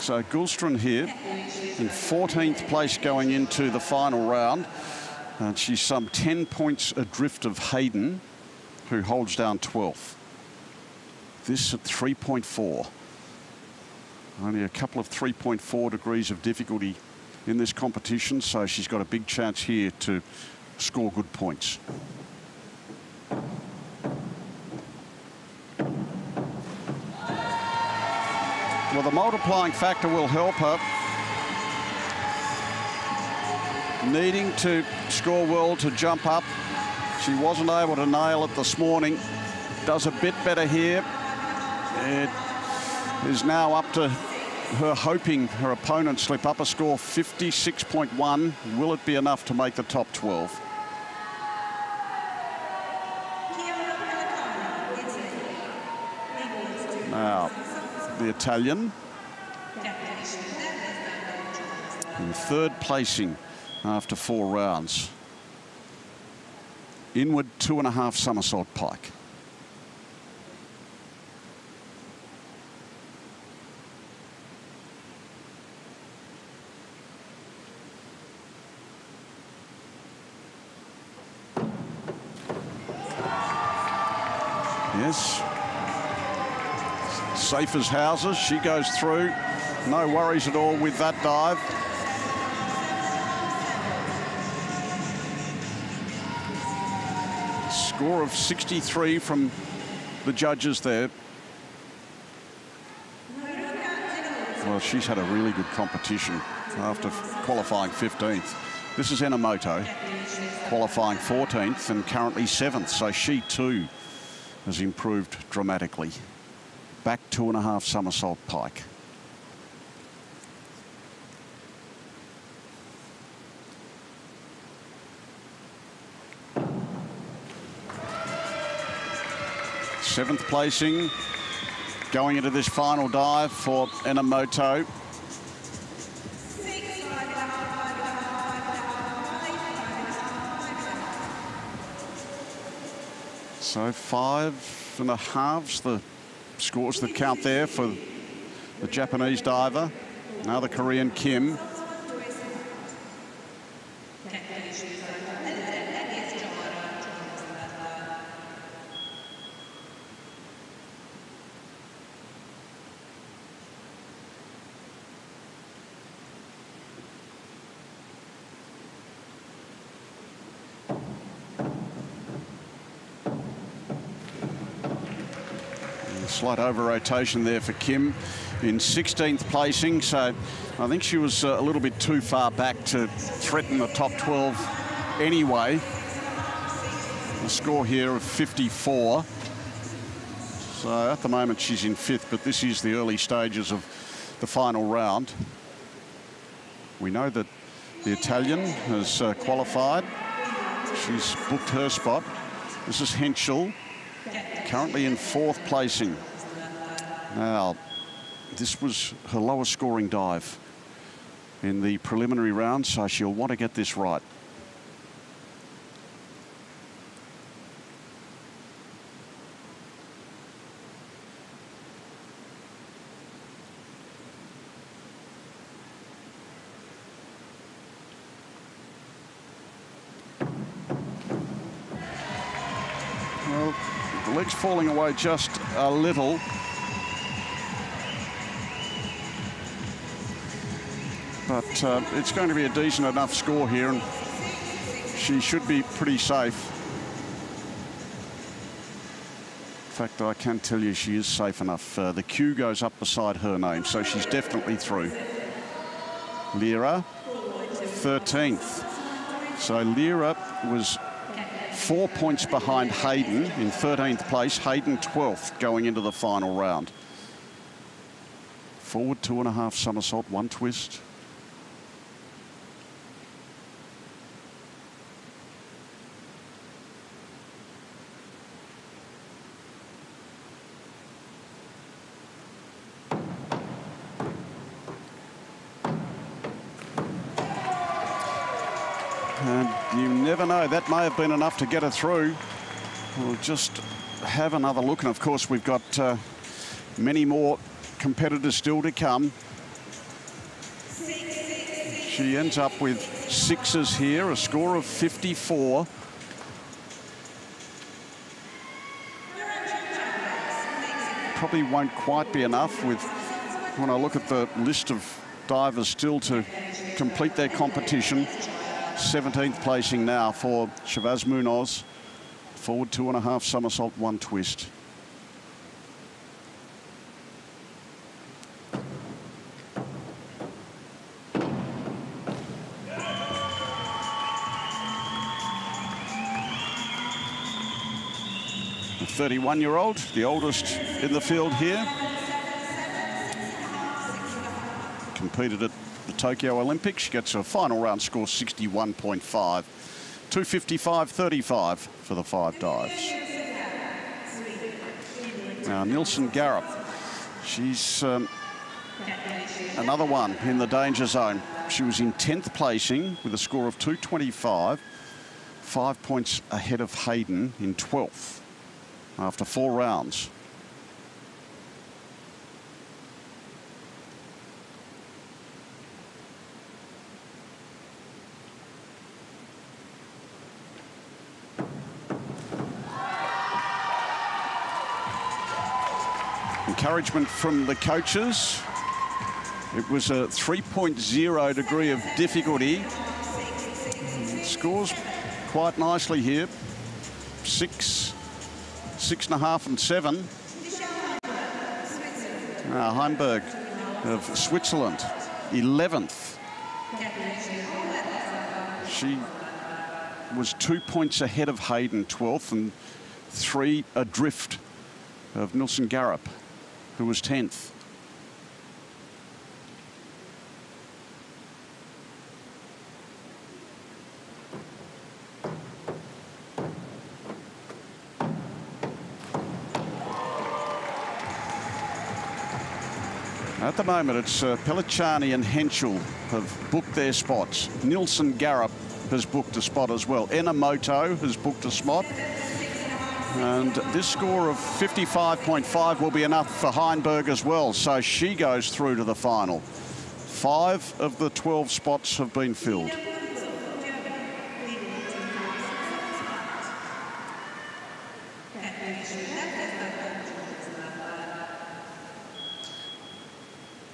So Gulstrand here in 14th place going into the final round. And she's some 10 points adrift of Hayden, who holds down 12th. This at 3.4. Only a couple of 3.4 degrees of difficulty in this competition, so she's got a big chance here to score good points. Well, the multiplying factor will help her. Needing to score well to jump up. She wasn't able to nail it this morning. Does a bit better here. It is now up to her hoping her opponent slip up. A score 56.1. Will it be enough to make the top 12? Now, the Italian in third placing after 4 rounds. Inward 2.5 somersault pike. Yes. Safe as houses. She goes through. No worries at all with that dive. Score of 63 from the judges there. Well, she's had a really good competition after qualifying 15th. This is Enomoto, qualifying 14th and currently 7th. So she too has improved dramatically. Back 2.5 somersault pike. 7th placing going into this final dive for Enomoto. So 5.5's the scores that count there for the Japanese diver. Now the Korean Kim. Slight over-rotation there for Kim in 16th placing, so I think she was a little bit too far back to threaten the top 12 anyway. A score here of 54. So at the moment she's in 5th, but this is the early stages of the final round. We know that the Italian has qualified. She's booked her spot. This is Henschel, currently in 4th placing. Now, this was her lowest scoring dive in the preliminary round, so she'll want to get this right. Well, the leg's falling away just a little. But it's going to be a decent enough score here, and she should be pretty safe. In fact, I can tell you she is safe enough. The Q goes up beside her name, so she's definitely through. Lira, 13th. So Lira was 4 points behind Hayden in 13th place. Hayden 12th going into the final round. Forward 2.5 somersault, 1 twist. And you never know, that may have been enough to get her through. We'll just have another look. And of course, we've got many more competitors still to come. She ends up with 6s here, a score of 54. Probably won't quite be enough with, when I look at the list of divers still to complete their competition. 17th placing now for Shavaz Munoz. Forward 2.5 somersault, 1 twist. The 31-year-old, the oldest in the field here. Competed at the Tokyo Olympics. She gets her final round score 61.5. 255.35 for the 5 dives. Now, Nilsen Garup. She's another one in the danger zone. She was in 10th placing with a score of 225. 5 points ahead of Hayden in 12th after 4 rounds. Encouragement from the coaches. It was a 3.0 degree of difficulty. Scores quite nicely here. 6, 6.5 and 7. Heimberg of Switzerland, 11th. She was 2 points ahead of Hayden, 12th, and 3 adrift of Nilsen Garup, who was 10th. At the moment, it's Pellicciani and Henschel have booked their spots. Nilsson Garup has booked a spot as well. Enomoto has booked a spot. And this score of 55.5 will be enough for Heinberg as well. So she goes through to the final. 5 of the 12 spots have been filled.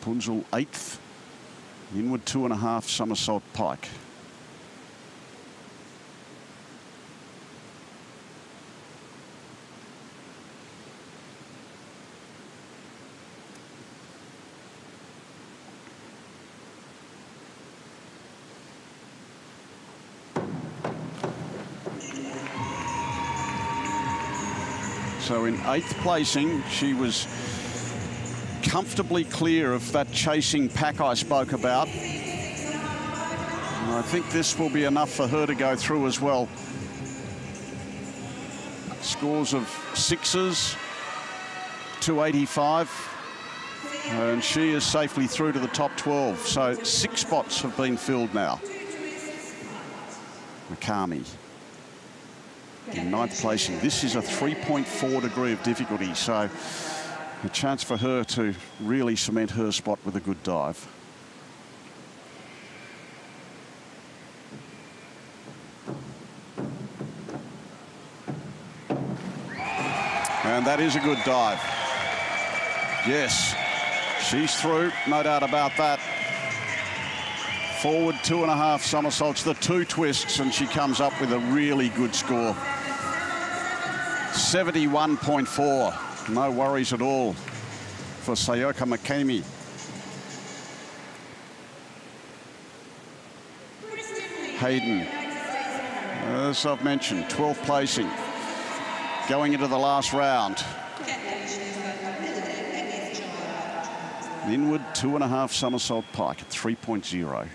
Punzel 8th. Inward 2.5 somersault pike. So in 8th placing, she was comfortably clear of that chasing pack I spoke about. And I think this will be enough for her to go through as well. Scores of 6s, 285, and she is safely through to the top 12. So 6 spots have been filled now. Mikami in 9th placing. This is a 3.4 degree of difficulty, so a chance for her to really cement her spot with a good dive. And that is a good dive. Yes, she's through, no doubt about that. Forward 2.5 somersaults, the 2 twists, and she comes up with a really good score. 71.4. No worries at all for Sayaka Mikami. Hayden, as I've mentioned, 12th placing, going into the last round. Inward 2.5 somersault pike at 3.0.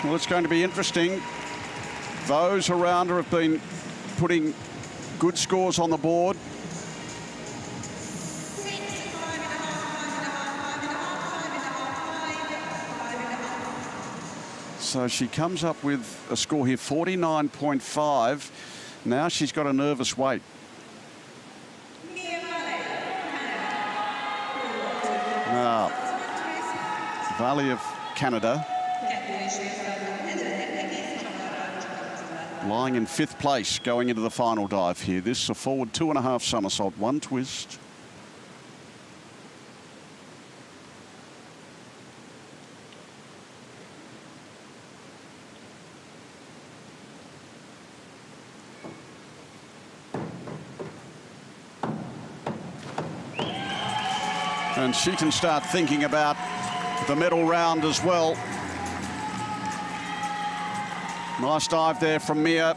Well, it's going to be interesting. Those around her have been putting good scores on the board. So she comes up with a score here, 49.5. Now she's got a nervous wait. Now, Valley of Canada, lying in 5th place going into the final dive here. This is a forward 2.5 somersault, 1 twist. And she can start thinking about the medal round as well. Nice dive there from Mia.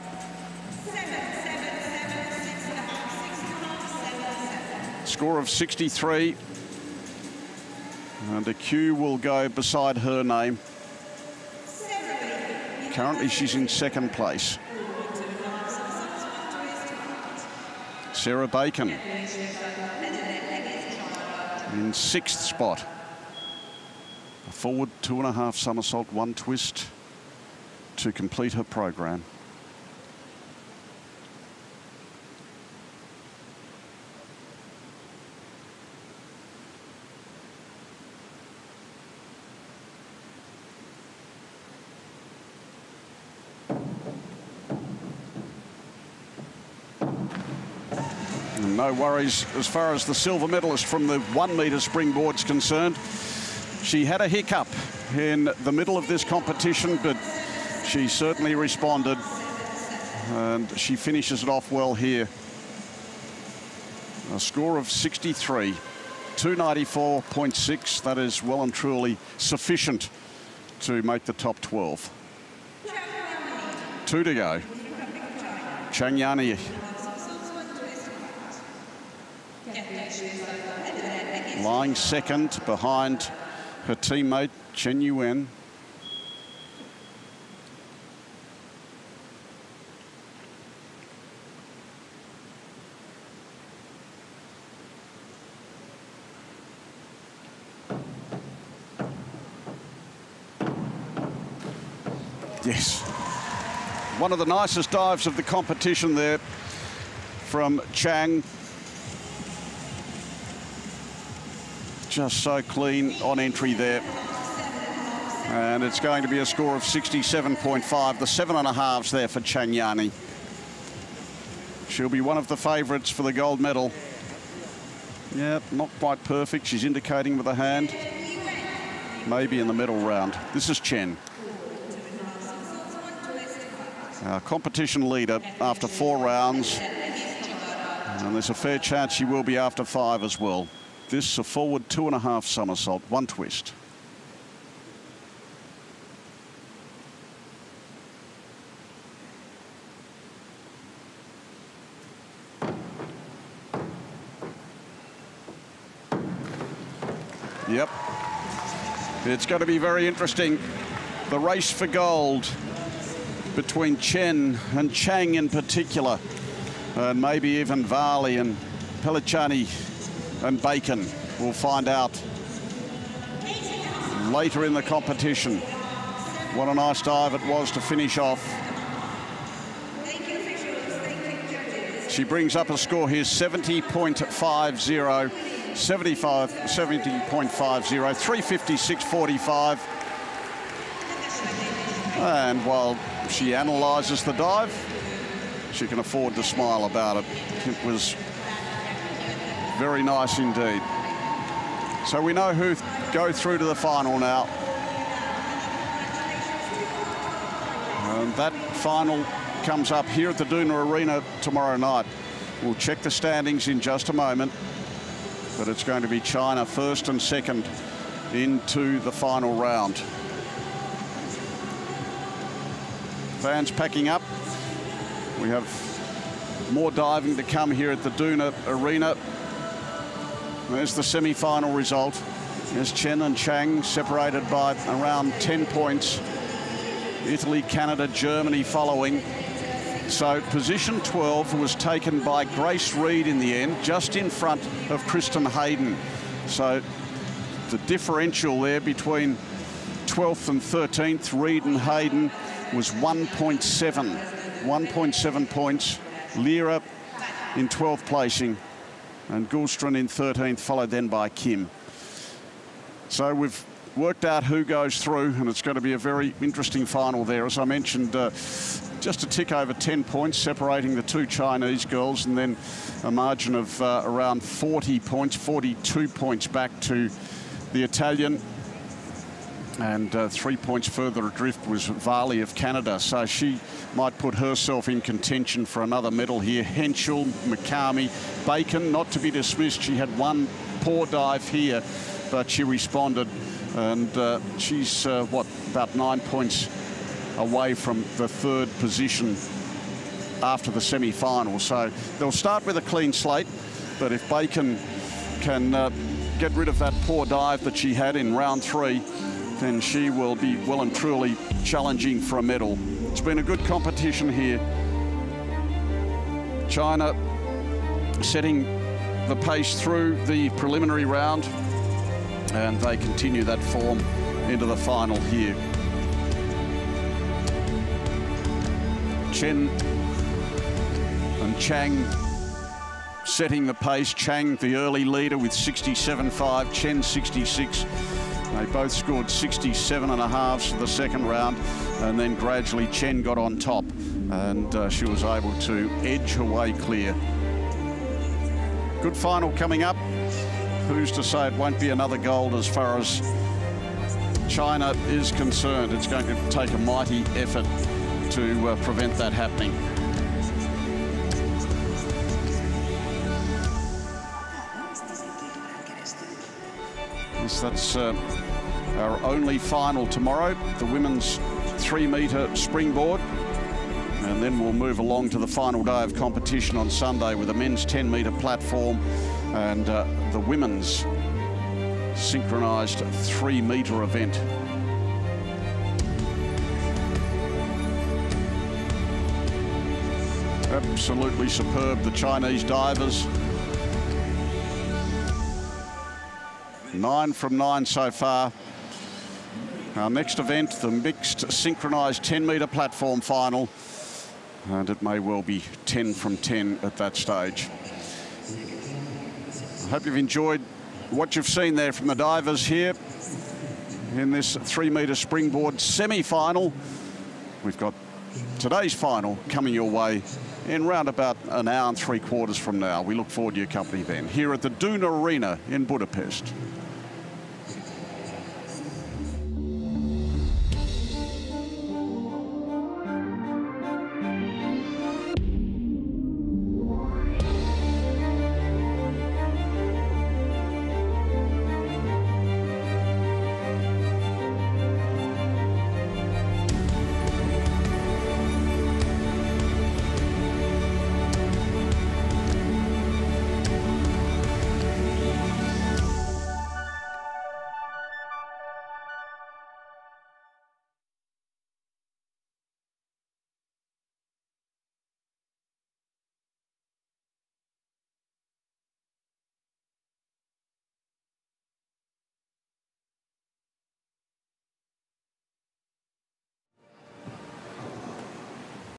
Score of 63. And a Q will go beside her name. Currently, she's in 2nd place. Sarah Bacon in 6th spot. A forward 2.5 somersault, 1 twist to complete her program. And no worries as far as the silver medalist from the 1 metre springboard's concerned. She had a hiccup in the middle of this competition, but she certainly responded, and she finishes it off well here. A score of 63, 294.6. That is well and truly sufficient to make the top 12. 2 to go. Chang lying second behind her teammate Chen Yuan. Yes, one of the nicest dives of the competition there from Chang. Just so clean on entry there. And it's going to be a score of 67.5, the 7.5s there for Chang Yani. She'll be one of the favourites for the gold medal. Yeah, not quite perfect. She's indicating with a hand. Maybe in the medal round. This is Chen. Our competition leader after 4 rounds. And there's a fair chance she will be after 5 as well. This a forward 2.5 somersault, 1 twist. Yep. It's going to be very interesting. The race for gold between Chen and Chang in particular, and maybe even Varley and Pellichani and Bacon. We'll find out later in the competition. What a nice dive it was to finish off. She brings up a score here, 70.50, 70.50, 356.45. And while she analyses the dive, she can afford to smile about it. It was very nice indeed. So we know who go through to the final now. And that final comes up here at the Doona Arena tomorrow night. We'll check the standings in just a moment, but it's going to be China first and second into the final round. Fans packing up. We have more diving to come here at the Doona Arena. There's the semi-final result. There's Chen and Chang separated by around 10 points. Italy, Canada, Germany following. So position 12 was taken by Grace Reed in the end, just in front of Kristen Hayden. So the differential there between 12th and 13th, Reed and Hayden, was 1.7 points. Lira in 12th placing and Gulstrand in 13th, followed then by Kim. So we've worked out who goes through, and it's going to be a very interesting final there. As I mentioned, just a tick over 10 points separating the 2 Chinese girls, and then a margin of around 40 points, 42 points back to the Italian. And 3 points further adrift was Varley of Canada. So she might put herself in contention for another medal here. Henschel, McCarmy, Bacon, not to be dismissed. She had one poor dive here, but she responded. And she's, about 9 points away from the 3rd position after the semi-final. So they'll start with a clean slate. But if Bacon can get rid of that poor dive that she had in round 3, then she will be well and truly challenging for a medal. It's been a good competition here. China setting the pace through the preliminary round, and they continue that form into the final here. Chen and Chang setting the pace. Chang, the early leader, with 67.5, Chen 66. They both scored 67.5s for the second round, and then gradually Chen got on top, and she was able to edge her way clear. Good final coming up. Who's to say it won't be another gold as far as China is concerned? It's going to take a mighty effort to prevent that happening. Yes, that's our only final tomorrow, the women's 3-metre springboard. And then we'll move along to the final day of competition on Sunday with a men's 10-metre platform and the women's synchronised 3-metre event. Absolutely superb, the Chinese divers. 9 from 9 so far. Our next event, the mixed synchronised 10-metre platform final. And it may well be 10 from 10 at that stage. I hope you've enjoyed what you've seen there from the divers here in this 3-metre springboard semi-final. We've got today's final coming your way in round about an hour and 3/4 from now. We look forward to your company then, here at the Duna Arena in Budapest.